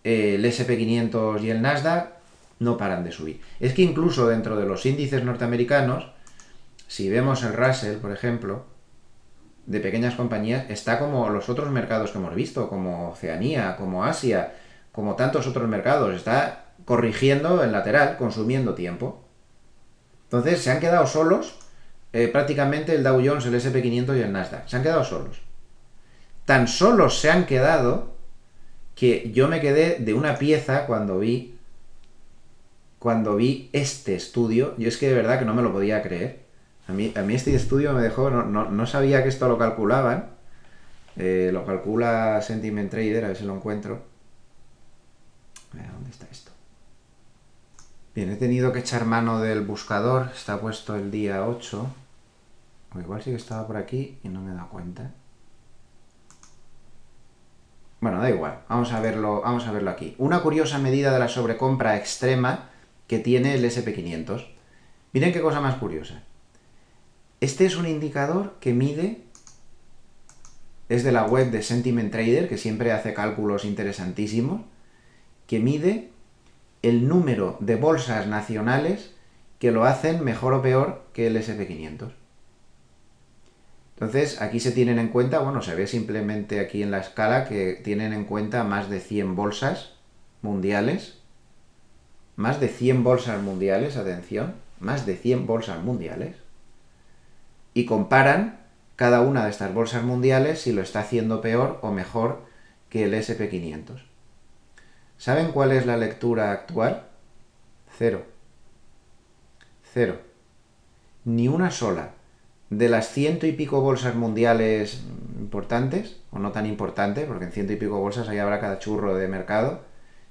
el SP500 y el Nasdaq no paran de subir. Es que incluso dentro de los índices norteamericanos, si vemos el Russell, por ejemplo, de pequeñas compañías, está como los otros mercados que hemos visto, como Oceanía, como Asia, como tantos otros mercados, está corrigiendo en lateral, consumiendo tiempo. Entonces se han quedado solos prácticamente el Dow Jones, el SP500 y el Nasdaq. Se han quedado solos. Tan solos se han quedado que yo me quedé de una pieza cuando vi este estudio. Yo es que de verdad que no me lo podía creer. A mí este estudio me dejó, no sabía que esto lo calculaban. Lo calcula Sentiment Trader, a ver si lo encuentro. A ver, ¿dónde está esto? Bien, he tenido que echar mano del buscador. Está puesto el día 8. O igual sí que estaba por aquí y no me he dado cuenta. Bueno, da igual. Vamos a verlo aquí. Una curiosa medida de la sobrecompra extrema que tiene el SP500. Miren qué cosa más curiosa. Este es un indicador que mide, es de la web de Sentiment Trader, que siempre hace cálculos interesantísimos, que mide el número de bolsas nacionales que lo hacen mejor o peor que el SP500. Entonces, aquí se tienen en cuenta, bueno, se ve simplemente aquí en la escala que tienen en cuenta más de 100 bolsas mundiales. Más de 100 bolsas mundiales, atención, más de 100 bolsas mundiales. Y comparan cada una de estas bolsas mundiales si lo está haciendo peor o mejor que el SP500. ¿Saben cuál es la lectura actual? Cero. Cero. Ni una sola de las 100 y pico bolsas mundiales importantes, o no tan importantes, porque en 100 y pico bolsas ahí habrá cada churro de mercado,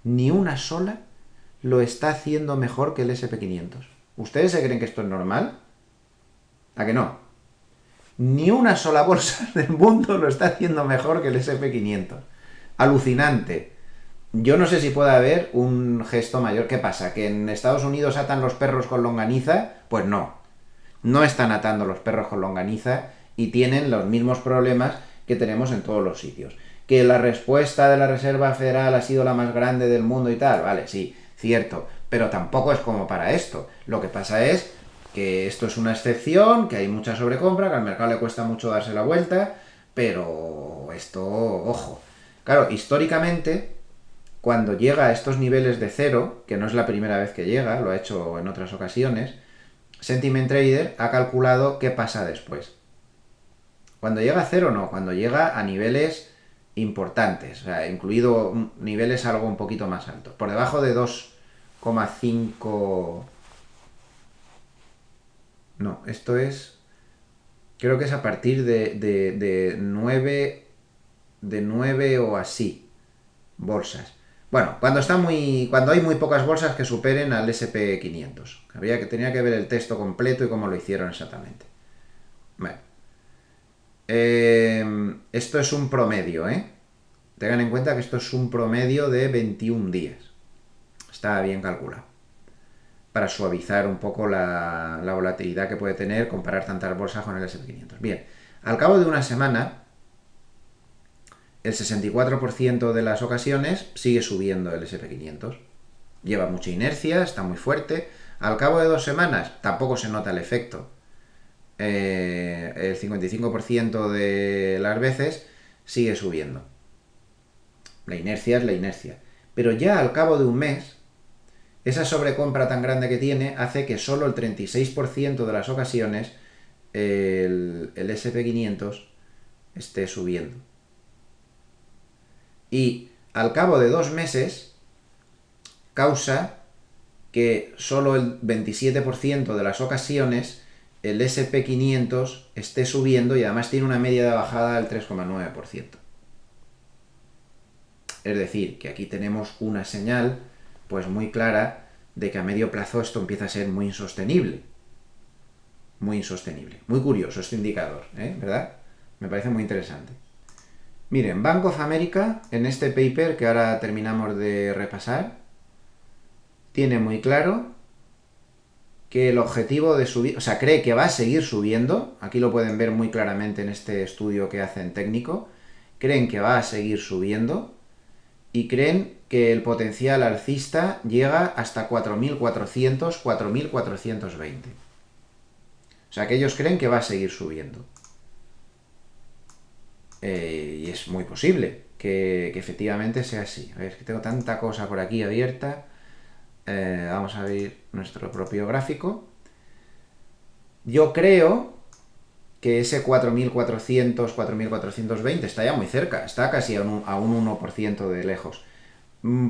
ni una sola lo está haciendo mejor que el SP500. ¿Ustedes se creen que esto es normal? ¿A que no? Ni una sola bolsa del mundo lo está haciendo mejor que el SP500. Alucinante. Yo no sé si puede haber un gesto mayor. ¿Qué pasa? ¿Que en Estados Unidos atan los perros con longaniza? Pues no. No están atando los perros con longaniza y tienen los mismos problemas que tenemos en todos los sitios. Que la respuesta de la Reserva Federal ha sido la más grande del mundo y tal, vale, sí, cierto, pero tampoco es como para esto. Lo que pasa es que esto es una excepción, que hay mucha sobrecompra, que al mercado le cuesta mucho darse la vuelta, pero esto, ojo. Claro, históricamente, cuando llega a estos niveles de cero, que no es la primera vez que llega, lo ha hecho en otras ocasiones, Sentiment Trader ha calculado qué pasa después. Cuando llega a cero, no, cuando llega a niveles importantes, o sea, incluido niveles algo un poquito más altos. Por debajo de 2,5... No, esto es... Creo que es a partir de 9... De 9 o así bolsas. Bueno, cuando hay muy pocas bolsas que superen al SP500. Tenía que ver el texto completo y cómo lo hicieron exactamente. Bueno. Esto es un promedio, ¿eh? Tengan en cuenta que esto es un promedio de 21 días. Está bien calculado. Para suavizar un poco la volatilidad que puede tener comparar tantas bolsas con el SP500. Bien, al cabo de una semana, el 64% de las ocasiones sigue subiendo el SP500. Lleva mucha inercia, está muy fuerte. Al cabo de 2 semanas tampoco se nota el efecto. El 55% de las veces sigue subiendo. La inercia es la inercia. Pero ya al cabo de un mes, esa sobrecompra tan grande que tiene hace que solo el 36% de las ocasiones el SP500 esté subiendo. Y al cabo de 2 meses causa que solo el 27% de las ocasiones el SP500 esté subiendo y además tiene una media de bajada del 3,9%. Es decir, que aquí tenemos una señal pues muy clara de que a medio plazo esto empieza a ser muy insostenible. Muy insostenible. Muy curioso este indicador, ¿verdad? Me parece muy interesante. Miren, Bank of America, en este paper que ahora terminamos de repasar, tiene muy claro que el objetivo de subir, o sea, cree que va a seguir subiendo, aquí lo pueden ver muy claramente en este estudio que hacen técnico, creen que va a seguir subiendo y creen que el potencial alcista llega hasta 4.400, 4.420. O sea, que ellos creen que va a seguir subiendo. Y es muy posible que efectivamente sea así. A ver, es que tengo tanta cosa por aquí abierta. Vamos a ver nuestro propio gráfico. Yo creo que ese 4.400, 4.420 está ya muy cerca, está casi a un 1% de lejos.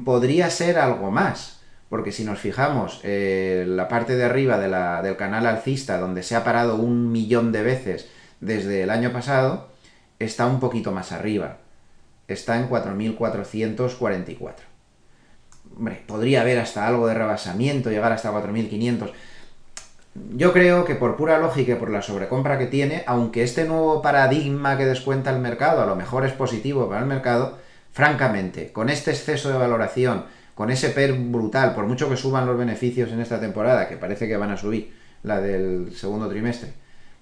Podría ser algo más, porque si nos fijamos, la parte de arriba del canal alcista, donde se ha parado 1.000.000 de veces desde el año pasado, está un poquito más arriba. Está en 4.444. Hombre, podría haber hasta algo de rebasamiento, llegar hasta 4.500. Yo creo que por pura lógica y por la sobrecompra que tiene, aunque este nuevo paradigma que descuenta el mercado a lo mejor es positivo para el mercado, francamente, con este exceso de valoración, con ese PER brutal, por mucho que suban los beneficios en esta temporada, que parece que van a subir, la del segundo trimestre,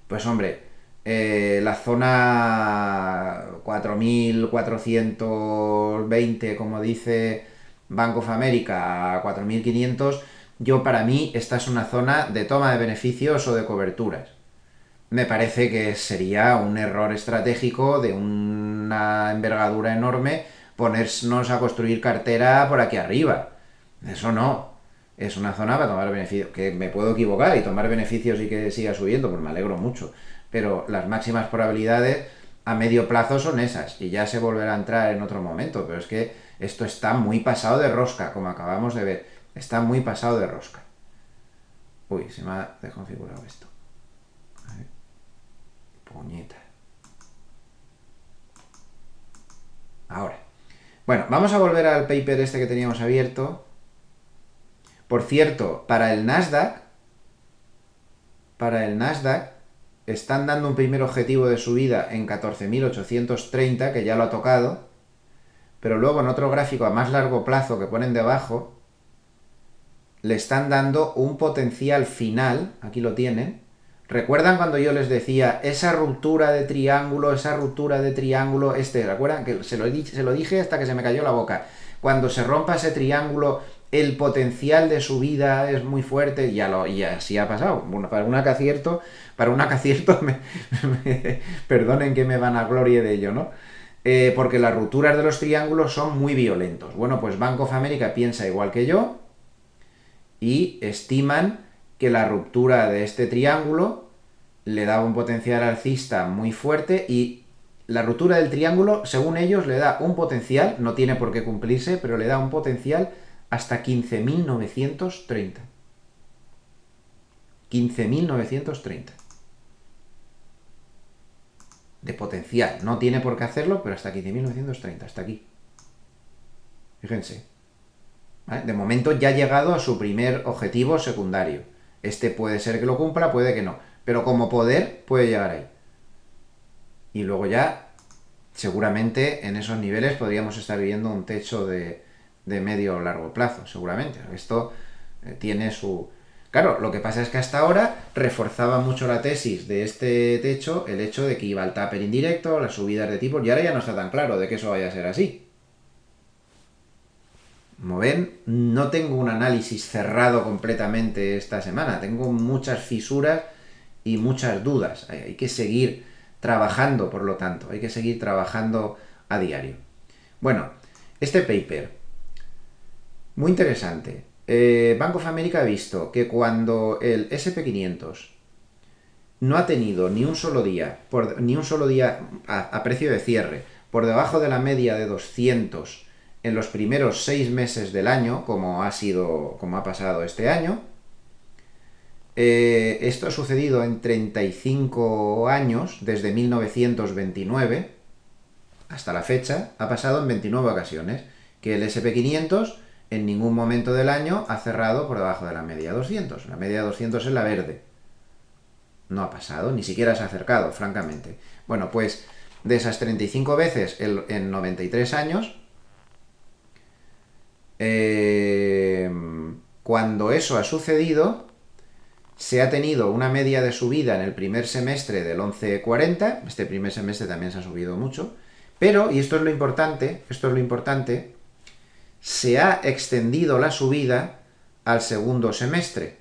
pues hombre, la zona 4.420, como dice Bank of America, a 4.500, para mí esta es una zona de toma de beneficios o de coberturas. Me parece que sería un error estratégico de una envergadura enorme ponernos a construir cartera por aquí arriba. Eso no. Es una zona para tomar beneficios. Que me puedo equivocar y tomar beneficios y que siga subiendo, pues me alegro mucho. Pero las máximas probabilidades a medio plazo son esas. Y ya se volverá a entrar en otro momento. Pero es que esto está muy pasado de rosca, como acabamos de ver. Está muy pasado de rosca. Uy, se me ha desconfigurado esto. A ver. Puñeta. Ahora. Bueno, vamos a volver al paper este que teníamos abierto. Por cierto, para el Nasdaq, están dando un primer objetivo de subida en 14.830, que ya lo ha tocado, pero luego en otro gráfico a más largo plazo que ponen debajo, le están dando un potencial final, aquí lo tienen. ¿Recuerdan cuando yo les decía esa ruptura de triángulo, ¿recuerdan? Que se lo dije hasta que se me cayó la boca. Cuando se rompa ese triángulo, el potencial de subida es muy fuerte, y así ha pasado. Bueno, para una que acierto, perdonen que me vanaglorie de ello, ¿no? Porque las rupturas de los triángulos son muy violentos. Bueno, pues Bank of America piensa igual que yo, y estiman que la ruptura de este triángulo le da un potencial alcista muy fuerte, y la ruptura del triángulo, según ellos, le da un potencial, no tiene por qué cumplirse, pero le da un potencial hasta 15.930. 15.930. De potencial. No tiene por qué hacerlo, pero hasta 15.930, hasta aquí. Fíjense. ¿Vale? De momento ya ha llegado a su primer objetivo secundario. Este puede ser que lo cumpla, puede que no. Pero como poder puede llegar ahí. Y luego ya, seguramente, en esos niveles podríamos estar viendo un techo de medio o largo plazo, seguramente. Esto tiene su... Claro, lo que pasa es que hasta ahora reforzaba mucho la tesis de este techo el hecho de que iba al taper indirecto, las subidas de tipos, y ahora ya no está tan claro de que eso vaya a ser así. Como ven, no tengo un análisis cerrado completamente esta semana. Tengo muchas fisuras y muchas dudas. Hay que seguir trabajando, por lo tanto. Hay que seguir trabajando a diario. Bueno, este paper, muy interesante. Bank of America ha visto que cuando el SP500 no ha tenido ni un solo día a precio de cierre por debajo de la media de 200 en los primeros 6 meses del año, como ha pasado este año, esto ha sucedido en 35 años, desde 1929 hasta la fecha, ha pasado en 29 ocasiones. que el SP500 en ningún momento del año ha cerrado por debajo de la media 200. La media 200 es la verde. No ha pasado, ni siquiera se ha acercado, francamente. Bueno, pues de esas 35 veces en 93 años, cuando eso ha sucedido, se ha tenido una media de subida en el primer semestre del 11,40. Este primer semestre también se ha subido mucho. Pero, y esto es lo importante, se ha extendido la subida al segundo semestre,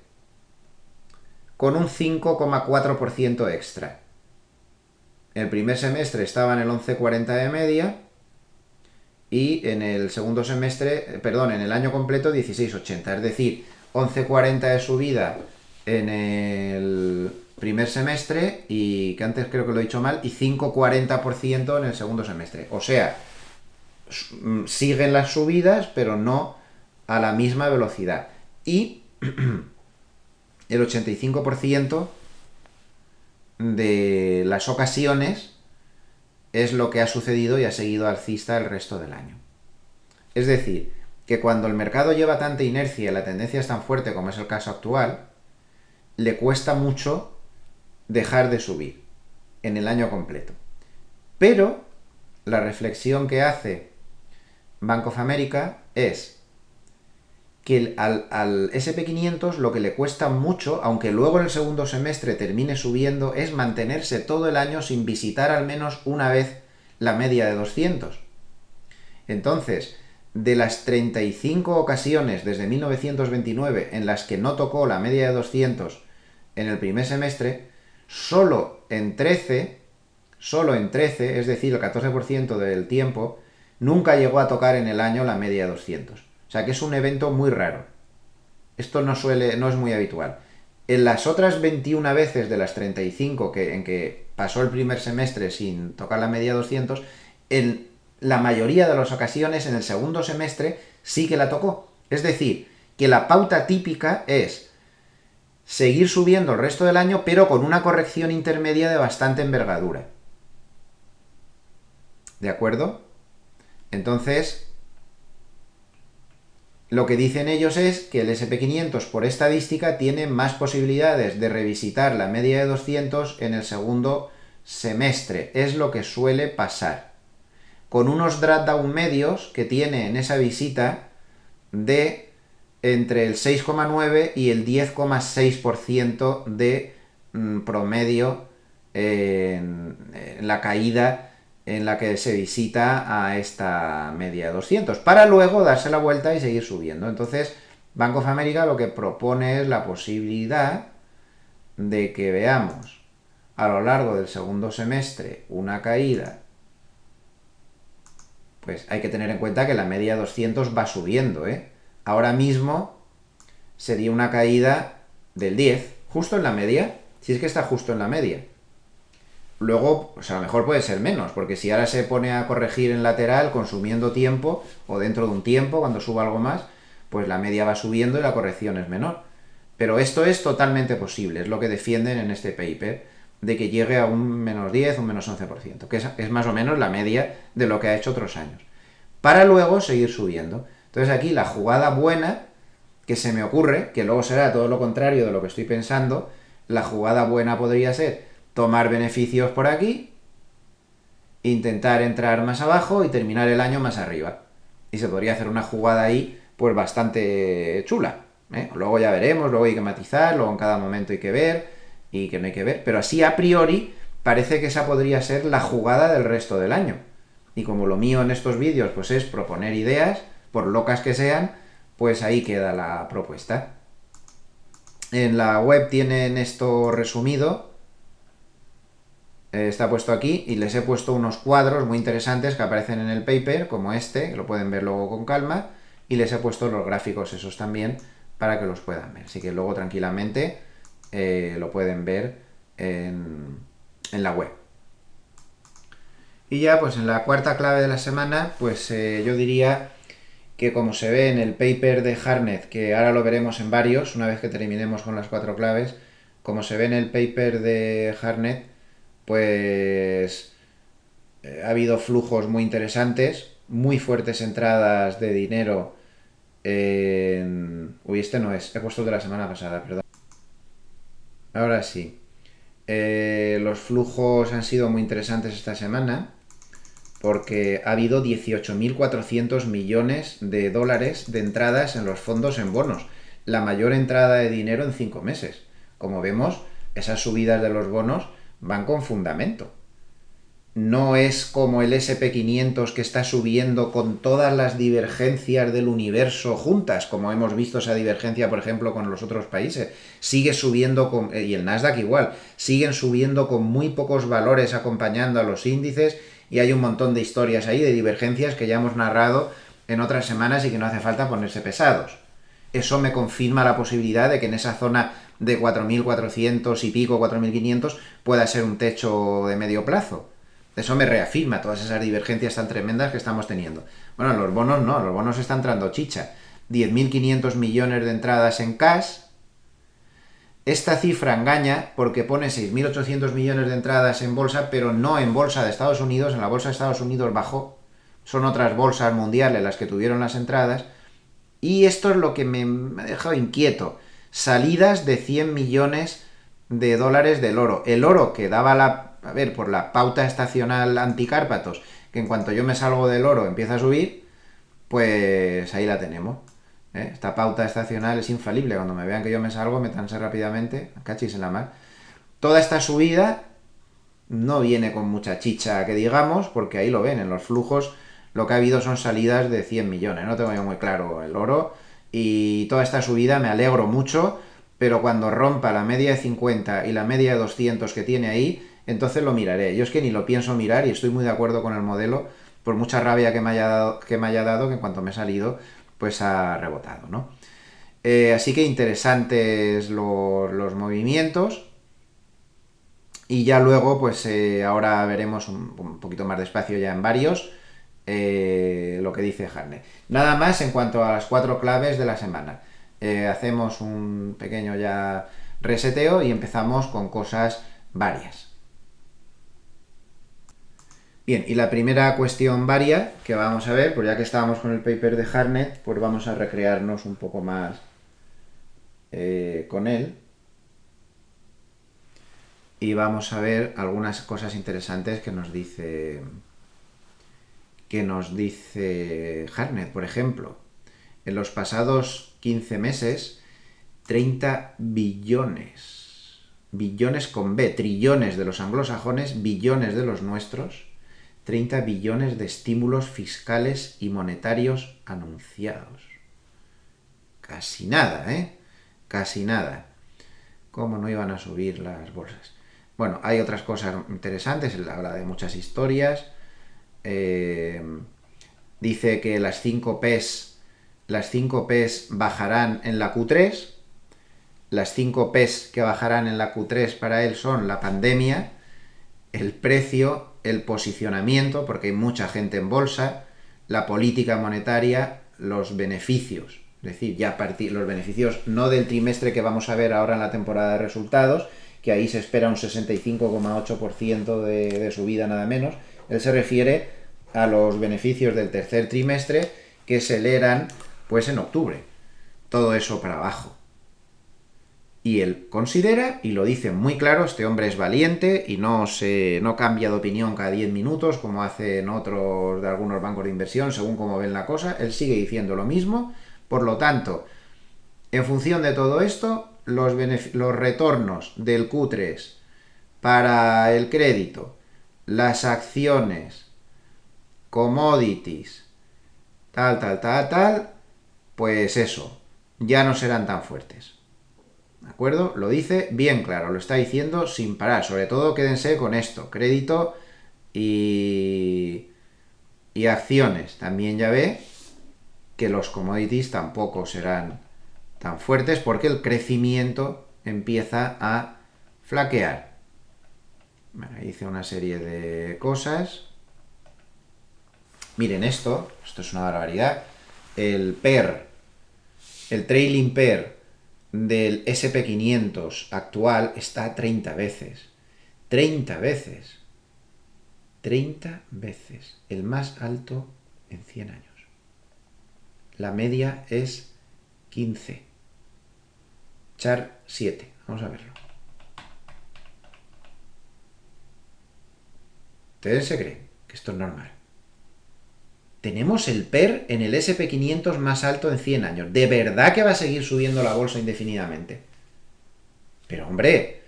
con un 5,4% extra. El primer semestre estaba en el 11,40 de media y en el segundo semestre, perdón, en el año completo 16,80. Es decir, 11,40 de subida en el primer semestre y que antes creo que lo he dicho mal, y 5,40% en el segundo semestre. O sea, siguen las subidas, pero no a la misma velocidad. Y el 85% de las ocasiones es lo que ha sucedido y ha seguido alcista el resto del año. Es decir, que cuando el mercado lleva tanta inercia y la tendencia es tan fuerte como es el caso actual, le cuesta mucho dejar de subir en el año completo. Pero la reflexión que hace Bank of America es que al SP500 lo que le cuesta mucho, aunque luego en el segundo semestre termine subiendo, es mantenerse todo el año sin visitar al menos una vez la media de 200. Entonces, de las 35 ocasiones desde 1929 en las que no tocó la media de 200 en el primer semestre, solo en 13, es decir, el 14% del tiempo, nunca llegó a tocar en el año la media de 200. O sea que es un evento muy raro. Esto no es muy habitual. En las otras 21 veces de las 35 en que pasó el primer semestre sin tocar la media 200, en la mayoría de las ocasiones en el segundo semestre sí que la tocó. Es decir, que la pauta típica es seguir subiendo el resto del año, pero con una corrección intermedia de bastante envergadura. ¿De acuerdo? Entonces, lo que dicen ellos es que el SP500 por estadística tiene más posibilidades de revisitar la media de 200 en el segundo semestre. Es lo que suele pasar. Con unos drawdown medios que tiene en esa visita de entre el 6,9 y el 10,6% de promedio en la caída en la que se visita a esta media de 200, para luego darse la vuelta y seguir subiendo. Entonces, Bank of America lo que propone es la posibilidad de que veamos a lo largo del segundo semestre una caída. Pues hay que tener en cuenta que la media 200 va subiendo, ¿eh? Ahora mismo sería una caída del 10, justo en la media, si es que está justo en la media. Luego, pues a lo mejor puede ser menos, porque si ahora se pone a corregir en lateral consumiendo tiempo, o dentro de un tiempo, cuando suba algo más, pues la media va subiendo y la corrección es menor. Pero esto es totalmente posible, es lo que defienden en este paper, de que llegue a un menos 10, un menos 11%, que es más o menos la media de lo que ha hecho otros años, para luego seguir subiendo. Entonces aquí la jugada buena que se me ocurre, que luego será todo lo contrario de lo que estoy pensando, la jugada buena podría ser tomar beneficios por aquí, intentar entrar más abajo y terminar el año más arriba. Y se podría hacer una jugada ahí pues bastante chula, ¿eh? Luego ya veremos, luego hay que matizar, luego en cada momento hay que ver y que no hay que ver, pero así a priori parece que esa podría ser la jugada del resto del año. Y como lo mío en estos vídeos pues es proponer ideas, por locas que sean, pues ahí queda la propuesta. En la web tienen esto resumido, está puesto aquí, y les he puesto unos cuadros muy interesantes que aparecen en el paper, como este, que lo pueden ver luego con calma, y les he puesto los gráficos esos también para que los puedan ver. Así que luego tranquilamente lo pueden ver en la web. Y ya pues en la cuarta clave de la semana, pues yo diría que como se ve en el paper de Harnett, que ahora lo veremos en varios, una vez que terminemos con las 4 claves, como se ve en el paper de Harnett, pues ha habido flujos muy interesantes, muy fuertes entradas de dinero en... Uy, este no es, he puesto el de la semana pasada, perdón. Ahora sí. Los flujos han sido muy interesantes esta semana porque ha habido 18.400 millones de dólares de entradas en los fondos en bonos. La mayor entrada de dinero en 5 meses. Como vemos, esas subidas de los bonos van con fundamento. No es como el SP500 que está subiendo con todas las divergencias del universo juntas, como hemos visto esa divergencia, por ejemplo, con los otros países. Sigue subiendo, y el Nasdaq igual, siguen subiendo con muy pocos valores acompañando a los índices, y hay un montón de historias ahí, de divergencias que ya hemos narrado en otras semanas y que no hace falta ponerse pesados. Eso me confirma la posibilidad de que en esa zona de 4.400 y pico, 4.500, pueda ser un techo de medio plazo. Eso me reafirma todas esas divergencias tan tremendas que estamos teniendo. Bueno, los bonos no, los bonos están entrando chicha. 10.500 millones de entradas en cash. Esta cifra engaña porque pone 6.800 millones de entradas en bolsa, pero no en bolsa de Estados Unidos. En la bolsa de Estados Unidos bajó. Son otras bolsas mundiales las que tuvieron las entradas. Y esto es lo que me ha dejado inquieto. Salidas de 100 millones de dólares del oro. El oro que daba a ver, por la pauta estacional anticárpatos, que en cuanto yo me salgo del oro empieza a subir, pues ahí la tenemos. Esta pauta estacional es infalible. Cuando me vean que yo me salgo, métanse rápidamente, cachis en la mar. Toda esta subida no viene con mucha chicha, que digamos, porque ahí lo ven, en los flujos lo que ha habido son salidas de 100 millones. No tengo yo muy claro el oro. Y toda esta subida me alegro mucho, pero cuando rompa la media de 50 y la media de 200 que tiene ahí, entonces lo miraré. Yo es que ni lo pienso mirar y estoy muy de acuerdo con el modelo, por mucha rabia que me haya dado, que en cuanto me he salido, pues ha rebotado, ¿no? Así que interesantes los movimientos. Y ya luego, pues ahora veremos un poquito más despacio ya en varios lo que dice Harnett. Nada más en cuanto a las 4 claves de la semana. Hacemos un pequeño ya reseteo y empezamos con cosas varias. Bien, y la primera cuestión varia que vamos a ver, pues ya que estábamos con el paper de Harnett, pues vamos a recrearnos un poco más con él. Y vamos a ver algunas cosas interesantes que nos dice Harnett. Por ejemplo, en los pasados 15 meses, 30 billones con B, trillones de los anglosajones, billones de los nuestros, 30 billones de estímulos fiscales y monetarios anunciados. Casi nada, ¿eh? Casi nada. ¿Cómo no iban a subir las bolsas? Bueno, hay otras cosas interesantes, él habla de muchas historias. Dice que las 5 P's bajarán en la Q3. Las 5 P's que bajarán en la Q3 para él son la pandemia, el precio, el posicionamiento, porque hay mucha gente en bolsa, la política monetaria, los beneficios. Es decir, ya los beneficios no del trimestre que vamos a ver ahora en la temporada de resultados, que ahí se espera un 65,8% de subida nada menos. Él se refiere a los beneficios del tercer trimestre que se leerán pues en octubre. Todo eso para abajo. Y él considera, y lo dice muy claro, este hombre es valiente y no cambia de opinión cada 10 minutos como hacen otros de algunos bancos de inversión según cómo ven la cosa. Él sigue diciendo lo mismo. Por lo tanto, en función de todo esto, los retornos del Q3 para el crédito, las acciones, commodities, tal, pues eso, ya no serán tan fuertes. ¿De acuerdo? Lo dice bien claro, lo está diciendo sin parar. Sobre todo quédense con esto, crédito y acciones. También ya ve que los commodities tampoco serán tan fuertes porque el crecimiento empieza a flaquear. Bueno, dice una serie de cosas. Miren esto es una barbaridad. El PER, el trailing PER del SP500 actual está a 30 veces. 30 veces. 30 veces. El más alto en 100 años. La media es 15. Char 7. Vamos a verlo. ¿Ustedes se creen que esto es normal? Tenemos el PER en el SP500 más alto en 100 años. ¿De verdad que va a seguir subiendo la bolsa indefinidamente? Pero hombre,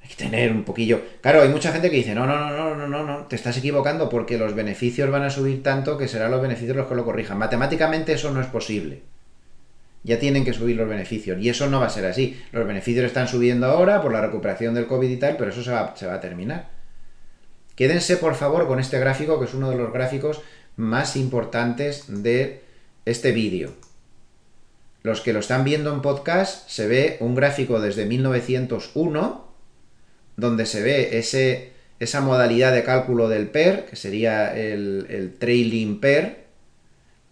hay que tener un poquillo... Claro, hay mucha gente que dice, no, te estás equivocando porque los beneficios van a subir tanto que serán los beneficios los que lo corrijan. Matemáticamente eso no es posible. Ya tienen que subir los beneficios. Y eso no va a ser así. Los beneficios están subiendo ahora por la recuperación del COVID y tal, pero eso se va a terminar. Quédense, por favor, con este gráfico, que es uno de los gráficos más importantes de este vídeo. Los que lo están viendo en podcast, se ve un gráfico desde 1901, donde se ve esa modalidad de cálculo del PER, que sería el trailing PER,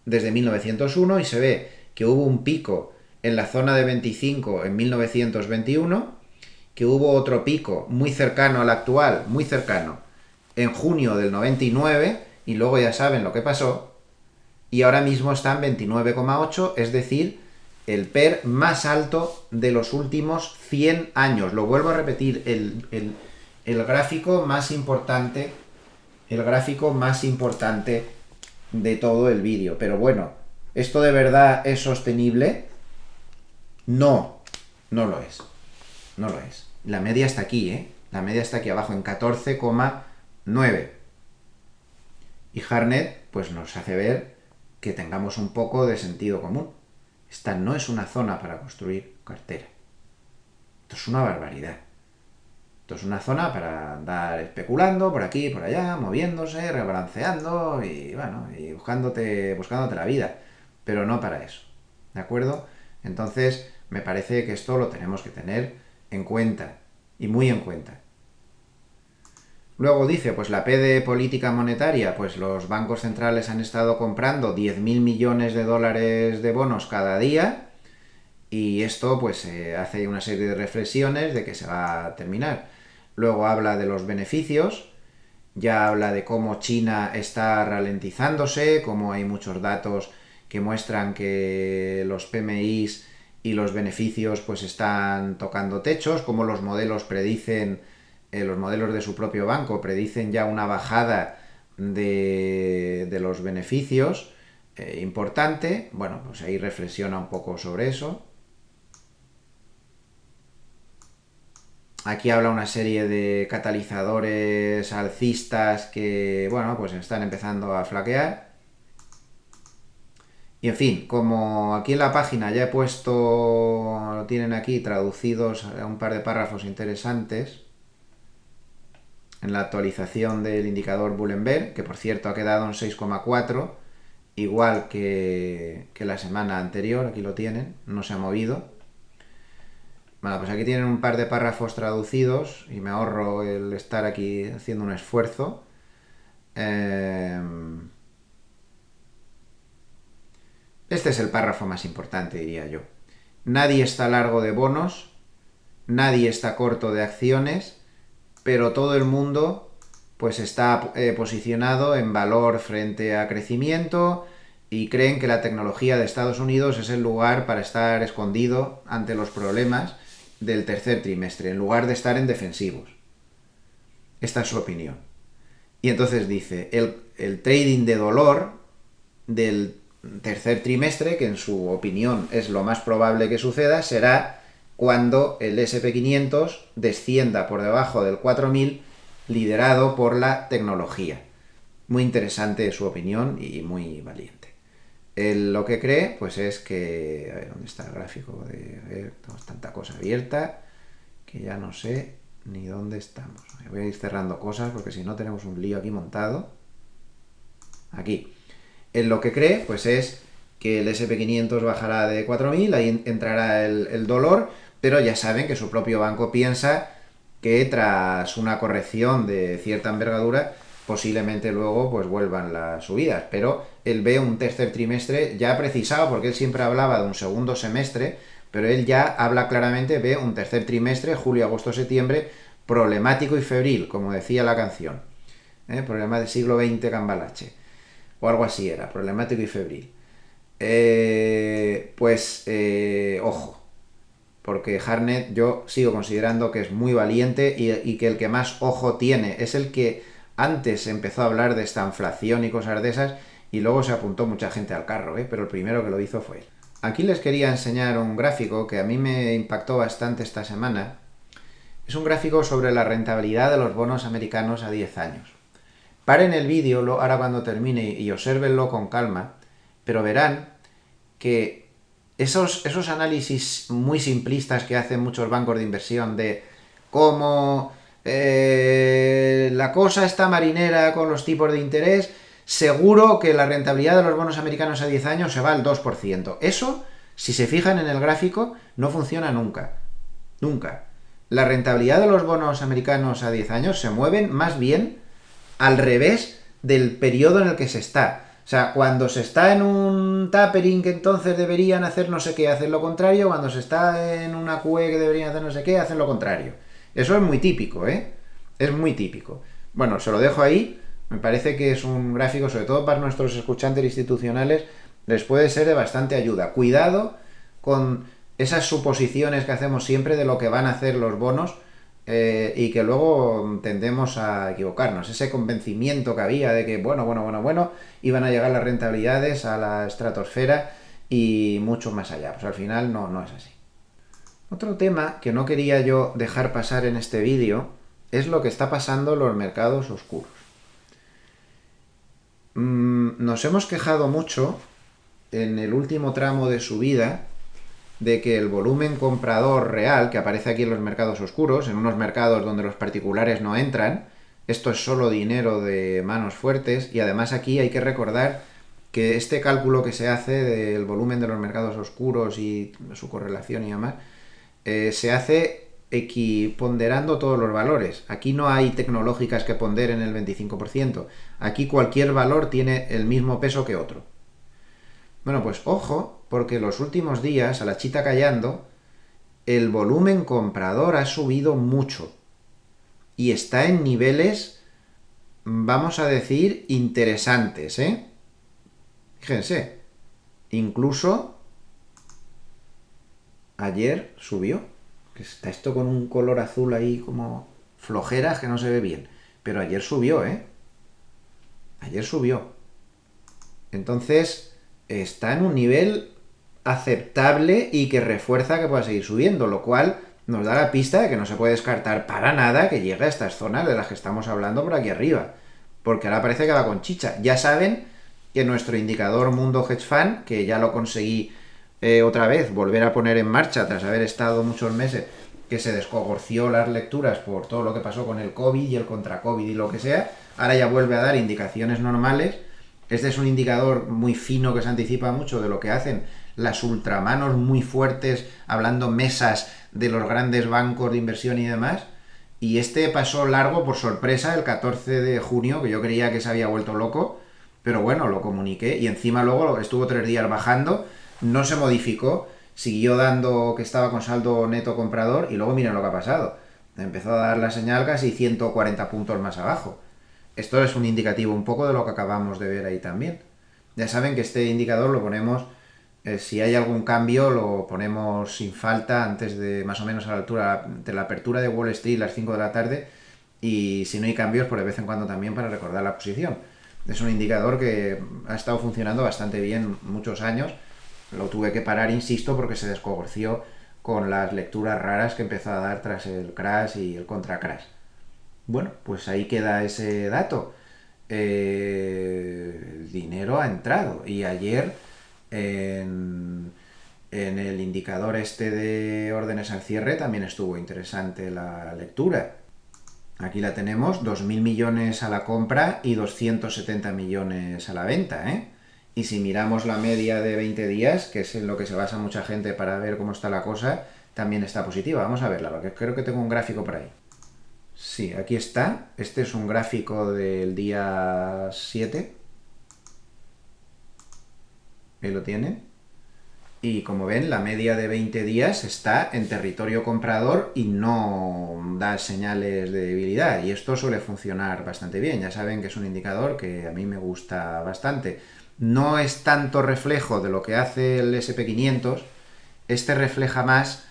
desde 1901, y se ve que hubo un pico en la zona de 25 en 1921, que hubo otro pico muy cercano al actual, muy cercano, en junio del 99, y luego ya saben lo que pasó, y ahora mismo está en 29,8, es decir, el PER más alto de los últimos 100 años. Lo vuelvo a repetir, el gráfico más importante, de todo el vídeo. Pero bueno, ¿esto de verdad es sostenible? No, no lo es. No lo es. La media está aquí, ¿eh? La media está aquí abajo, en 14,9. Y Hartnett, pues nos hace ver que tengamos un poco de sentido común. Esta no es una zona para construir cartera. Esto es una barbaridad. Esto es una zona para andar especulando por aquí, por allá, moviéndose, rebalanceando y bueno, y buscándote la vida. Pero no para eso. ¿De acuerdo? Entonces, me parece que esto lo tenemos que tener en cuenta. Y muy en cuenta. Luego dice, pues la P de política monetaria, pues los bancos centrales han estado comprando 10.000 millones de dólares de bonos cada día, y esto pues hace una serie de reflexiones de que se va a terminar. Luego habla de los beneficios, ya habla de cómo China está ralentizándose, cómo hay muchos datos que muestran que los PMIs y los beneficios pues están tocando techos, cómo los modelos predicen, los modelos de su propio banco predicen ya una bajada de los beneficios importante. Bueno, pues ahí reflexiona un poco sobre eso. Aquí habla una serie de catalizadores alcistas que, bueno, pues están empezando a flaquear. Y en fin, como aquí en la página ya he puesto, lo tienen aquí traducidos a un par de párrafos interesantes, en la actualización del indicador Bullenberg, que por cierto ha quedado en 6,4, igual que la semana anterior, aquí lo tienen, no se ha movido. Bueno, pues aquí tienen un par de párrafos traducidos y me ahorro el estar aquí haciendo un esfuerzo. Este es el párrafo más importante, diría yo. Nadie está largo de bonos, nadie está corto de acciones, pero todo el mundo pues está posicionado en valor frente a crecimiento y creen que la tecnología de Estados Unidos es el lugar para estar escondido ante los problemas del tercer trimestre, en lugar de estar en defensivos. Esta es su opinión. Y entonces dice, el trading de dolor del tercer trimestre, que en su opinión es lo más probable que suceda, será cuando el SP500 descienda por debajo del 4000, liderado por la tecnología. Muy interesante su opinión y muy valiente. Él lo que cree, pues es que... A ver, ¿dónde está el gráfico? A ver, tenemos tanta cosa abierta que ya no sé ni dónde estamos. Voy a ir cerrando cosas porque si no tenemos un lío aquí montado. Aquí. Él lo que cree, pues es que el SP500 bajará de 4.000, ahí entrará el dolor, pero ya saben que su propio banco piensa que tras una corrección de cierta envergadura, posiblemente luego pues vuelvan las subidas, pero él ve un tercer trimestre ya precisado, porque él siempre hablaba de un segundo semestre, pero él ya habla claramente, ve un tercer trimestre, julio, agosto, septiembre, problemático y febril, como decía la canción. Problema del siglo XX Cambalache. o algo así era, problemático y febril. Ojo, porque Hartnett yo sigo considerando que es muy valiente y que el que más ojo tiene es el que antes empezó a hablar de esta inflación y cosas de esas y luego se apuntó mucha gente al carro, pero el primero que lo hizo fue él. Aquí les quería enseñar un gráfico que a mí me impactó bastante esta semana. Es un gráfico sobre la rentabilidad de los bonos americanos a 10 años. Paren el vídeo ahora cuando termine y obsérvenlo con calma, pero verán que esos análisis muy simplistas que hacen muchos bancos de inversión de cómo la cosa está marinera con los tipos de interés, seguro que la rentabilidad de los bonos americanos a 10 años se va al 2%. Eso, si se fijan en el gráfico, no funciona nunca. Nunca. La rentabilidad de los bonos americanos a 10 años se mueven más bien al revés del periodo en el que se está. O sea, cuando se está en un tapering que entonces deberían hacer no sé qué, hacen lo contrario. Cuando se está en una QE que deberían hacer no sé qué, hacen lo contrario. Eso es muy típico, ¿eh? Es muy típico. Bueno, se lo dejo ahí. Me parece que es un gráfico, sobre todo para nuestros escuchantes institucionales, les puede ser de bastante ayuda. Cuidado con esas suposiciones que hacemos siempre de lo que van a hacer los bonos y que luego tendemos a equivocarnos. Ese convencimiento que había de que, bueno, iban a llegar las rentabilidades a la estratosfera y mucho más allá. Pues al final no es así. Otro tema que no quería yo dejar pasar en este vídeo es lo que está pasando en los mercados oscuros. Nos hemos quejado mucho en el último tramo de subida de que el volumen comprador real que aparece aquí en los mercados oscuros, en unos mercados donde los particulares no entran, esto es solo dinero de manos fuertes, y además aquí hay que recordar que este cálculo que se hace del volumen de los mercados oscuros y su correlación y demás, se hace equiponderando todos los valores. Aquí no hay tecnológicas que ponderen el 25%. Aquí cualquier valor tiene el mismo peso que otro. Bueno, pues ojo, porque los últimos días, a la chita callando, el volumen comprador ha subido mucho. Y está en niveles, vamos a decir, interesantes, ¿eh? Fíjense, incluso ayer subió. Que está esto con un color azul ahí como flojeras que no se ve bien. Pero ayer subió, ¿eh? Ayer subió. Entonces, está en un nivel aceptable y que refuerza que pueda seguir subiendo, lo cual nos da la pista de que no se puede descartar para nada que llegue a estas zonas de las que estamos hablando por aquí arriba. Porque ahora parece que va con chicha. Ya saben que nuestro indicador Mundo Hedge Fund, que ya lo conseguí otra vez volver a poner en marcha tras haber estado muchos meses, que se descogorció las lecturas por todo lo que pasó con el COVID y el contra COVID y lo que sea, ahora ya vuelve a dar indicaciones normales. Este es un indicador muy fino que se anticipa mucho de lo que hacen las ultramanos muy fuertes, hablando mesas de los grandes bancos de inversión y demás. Y este pasó largo por sorpresa el 14 de junio, que yo creía que se había vuelto loco, pero bueno, lo comuniqué y encima luego estuvo 3 días bajando, no se modificó, siguió dando que estaba con saldo neto comprador y luego miren lo que ha pasado. Empezó a dar la señal casi 140 puntos más abajo. Esto es un indicativo un poco de lo que acabamos de ver ahí también. Ya saben que este indicador lo ponemos, si hay algún cambio, lo ponemos sin falta antes de más o menos a la altura de la apertura de Wall Street las 5 de la tarde, y si no hay cambios, pues de vez en cuando también para recordar la posición. Es un indicador que ha estado funcionando bastante bien muchos años. Lo tuve que parar, insisto, porque se descogorció con las lecturas raras que empezó a dar tras el crash y el contra crash. Bueno, pues ahí queda ese dato. El dinero ha entrado y ayer en el indicador este de órdenes al cierre también estuvo interesante la lectura. Aquí la tenemos, 2.000 millones a la compra y 270 millones a la venta, ¿eh? Y si miramos la media de 20 días, que es en lo que se basa mucha gente para ver cómo está la cosa, también está positiva. Vamos a verla, porque creo que tengo un gráfico por ahí. Sí, aquí está. Este es un gráfico del día 7. Ahí lo tienen. Y como ven, la media de 20 días está en territorio comprador y no da señales de debilidad. Y esto suele funcionar bastante bien. Ya saben que es un indicador que a mí me gusta bastante. No es tanto reflejo de lo que hace el SP500. Este refleja más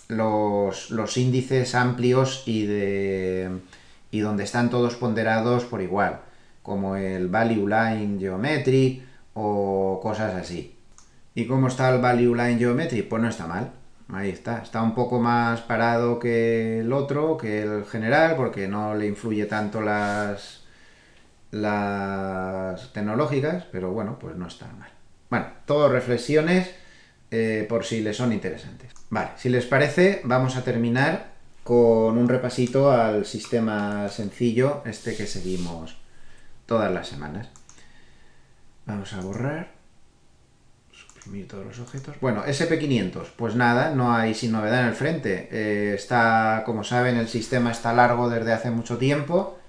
los índices amplios y donde están todos ponderados por igual, como el Value Line Geometric o cosas así. ¿Y cómo está el Value Line Geometric? Pues no está mal. Ahí está. Está un poco más parado que el otro, que el general, porque no le influye tanto las tecnológicas, pero bueno, pues no está mal. Bueno, todo reflexiones por si les son interesantes. Vale, si les parece, vamos a terminar con un repasito al sistema sencillo, este que seguimos todas las semanas. Vamos a borrar, suprimir todos los objetos. Bueno, SP500, pues nada, no hay sin novedad en el frente. Está, como saben, el sistema está largo desde hace mucho tiempo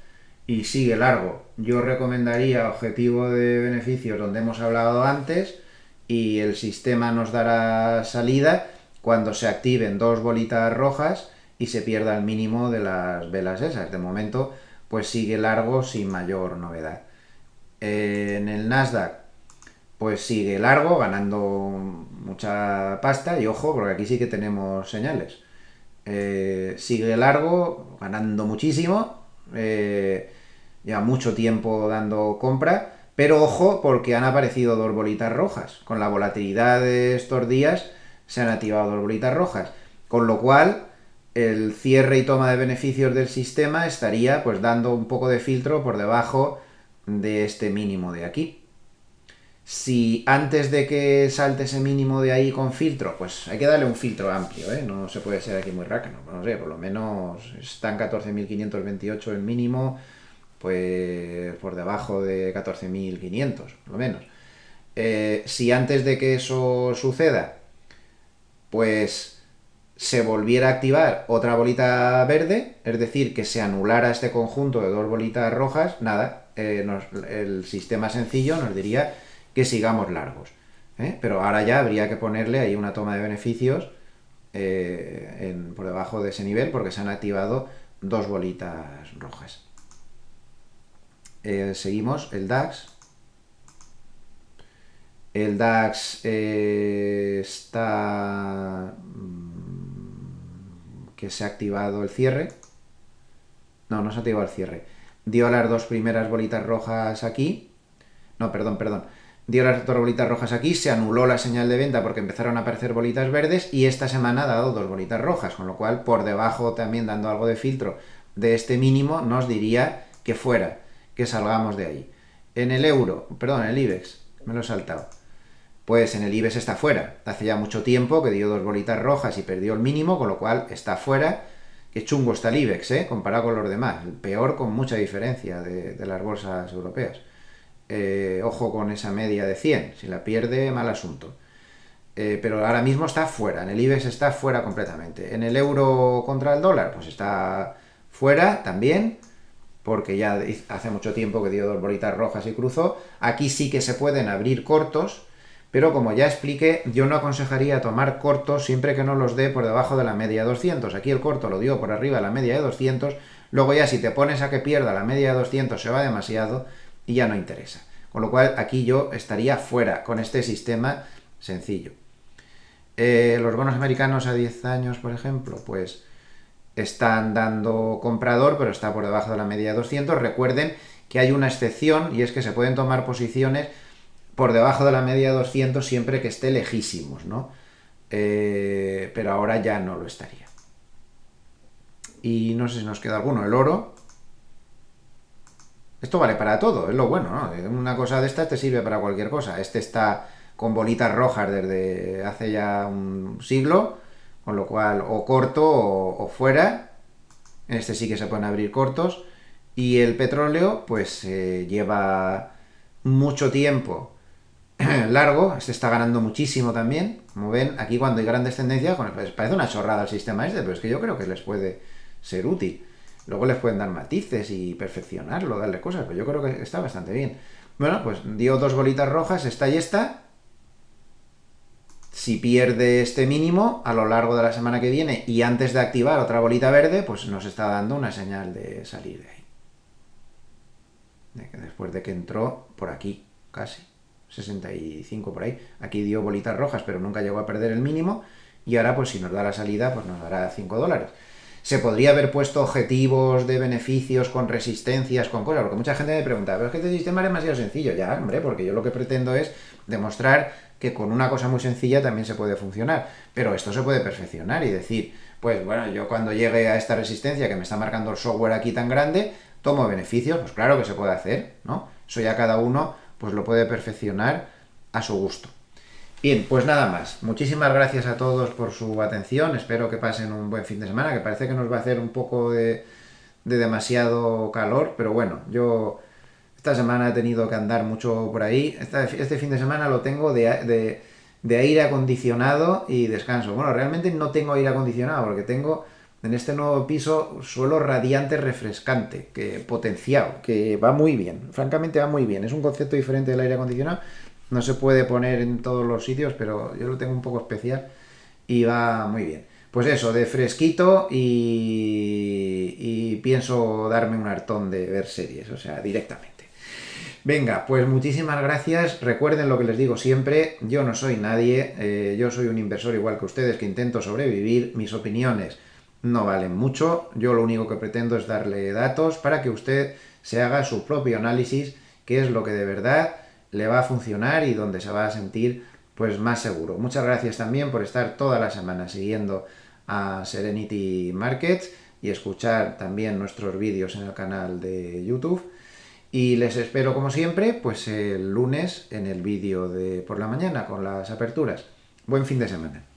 y sigue largo. Yo recomendaría objetivo de beneficios donde hemos hablado antes y el sistema nos dará salida cuando se activen dos bolitas rojas y se pierda el mínimo de las velas esas. De momento, pues sigue largo sin mayor novedad. En el Nasdaq, pues sigue largo, ganando mucha pasta y ojo, porque aquí sí que tenemos señales. Sigue largo, ganando muchísimo, lleva mucho tiempo dando compra, pero ojo porque han aparecido dos bolitas rojas. Con la volatilidad de estos días se han activado dos bolitas rojas, con lo cual el cierre y toma de beneficios del sistema estaría pues dando un poco de filtro por debajo de este mínimo de aquí. Si antes de que salte ese mínimo de ahí con filtro, pues hay que darle un filtro amplio, ¿eh? No se puede ser aquí muy rácano. No sé, por lo menos está en 14.528 el mínimo, pues por debajo de 14.500, por lo menos. Si antes de que eso suceda, pues se volviera a activar otra bolita verde, es decir, que se anulara este conjunto de dos bolitas rojas, nada, el sistema sencillo nos diría que sigamos largos. Pero ahora ya habría que ponerle ahí una toma de beneficios por debajo de ese nivel porque se han activado dos bolitas rojas. Seguimos el DAX. El DAX está que se ha activado el cierre. No se ha activado el cierre. Dio las dos primeras bolitas rojas aquí. No, perdón. Dio las dos bolitas rojas aquí, se anuló la señal de venta porque empezaron a aparecer bolitas verdes y esta semana ha dado dos bolitas rojas, con lo cual por debajo también dando algo de filtro de este mínimo nos diría que fuera, que salgamos de ahí. En el euro, perdón, en el IBEX, me lo he saltado. Pues en el IBEX está fuera. Hace ya mucho tiempo que dio dos bolitas rojas y perdió el mínimo, con lo cual está fuera. Qué chungo está el IBEX, comparado con los demás. El peor con mucha diferencia de las bolsas europeas. Ojo con esa media de 100. Si la pierde, mal asunto. Pero ahora mismo está fuera. En el IBEX está fuera completamente. En el euro contra el dólar, pues está fuera también, porque ya hace mucho tiempo que dio dos bolitas rojas y cruzó. Aquí sí que se pueden abrir cortos, pero como ya expliqué, yo no aconsejaría tomar cortos siempre que no los dé por debajo de la media de 200. Aquí el corto lo dio por arriba de la media de 200, luego ya si te pones a que pierda la media de 200 se va demasiado y ya no interesa. Con lo cual aquí yo estaría fuera con este sistema sencillo. Los bonos americanos a 10 años, por ejemplo, pues están dando comprador, pero está por debajo de la media de 200. Recuerden que hay una excepción y es que se pueden tomar posiciones por debajo de la media de 200 siempre que esté lejísimos, ¿no? Pero ahora ya no lo estaría. Y no sé si nos queda alguno. El oro. Esto vale para todo, es lo bueno, ¿no? Una cosa de estas te sirve para cualquier cosa. Este está con bolitas rojas desde hace ya un siglo, con lo cual o corto o fuera. En este sí que se pueden abrir cortos. Y el petróleo, pues lleva mucho tiempo largo, este está ganando muchísimo también. Como ven, aquí cuando hay grandes tendencias, pues parece una chorrada el sistema este, pero es que yo creo que les puede ser útil. Luego les pueden dar matices y perfeccionarlo, darle cosas, pero yo creo que está bastante bien. Bueno, pues dio dos bolitas rojas, esta y esta. Si pierde este mínimo a lo largo de la semana que viene y antes de activar otra bolita verde, pues nos está dando una señal de salir de ahí. Después de que entró por aquí, casi, 65 por ahí. Aquí dio bolitas rojas, pero nunca llegó a perder el mínimo. Y ahora, pues si nos da la salida, pues nos dará $5. Se podría haber puesto objetivos de beneficios con resistencias, con cosas, porque mucha gente me pregunta, pero es que este sistema es demasiado sencillo. Ya, hombre, porque yo lo que pretendo es demostrar que con una cosa muy sencilla también se puede funcionar. Pero esto se puede perfeccionar y decir, pues bueno, yo cuando llegue a esta resistencia que me está marcando el software aquí tan grande, tomo beneficios, pues claro que se puede hacer, ¿no? Eso ya cada uno pues lo puede perfeccionar a su gusto. Bien, pues nada más. Muchísimas gracias a todos por su atención. Espero que pasen un buen fin de semana, que parece que nos va a hacer un poco de demasiado calor, pero bueno, yo esta semana he tenido que andar mucho por ahí. Este fin de semana lo tengo de aire acondicionado y descanso. Bueno, realmente no tengo aire acondicionado porque tengo en este nuevo piso suelo radiante refrescante, que potenciado, que va muy bien. Francamente va muy bien. Es un concepto diferente del aire acondicionado. No se puede poner en todos los sitios, pero yo lo tengo un poco especial y va muy bien. Pues eso, de fresquito y pienso darme un hartón de ver series, o sea, directamente. Venga, pues muchísimas gracias. Recuerden lo que les digo siempre, yo no soy nadie, yo soy un inversor igual que ustedes que intento sobrevivir, mis opiniones no valen mucho, yo lo único que pretendo es darle datos para que usted se haga su propio análisis, qué es lo que de verdad le va a funcionar y donde se va a sentir pues más seguro. Muchas gracias también por estar toda la semana siguiendo a Serenity Markets y escuchar también nuestros vídeos en el canal de YouTube. Y les espero como siempre, pues el lunes en el vídeo de por la mañana con las aperturas. Buen fin de semana.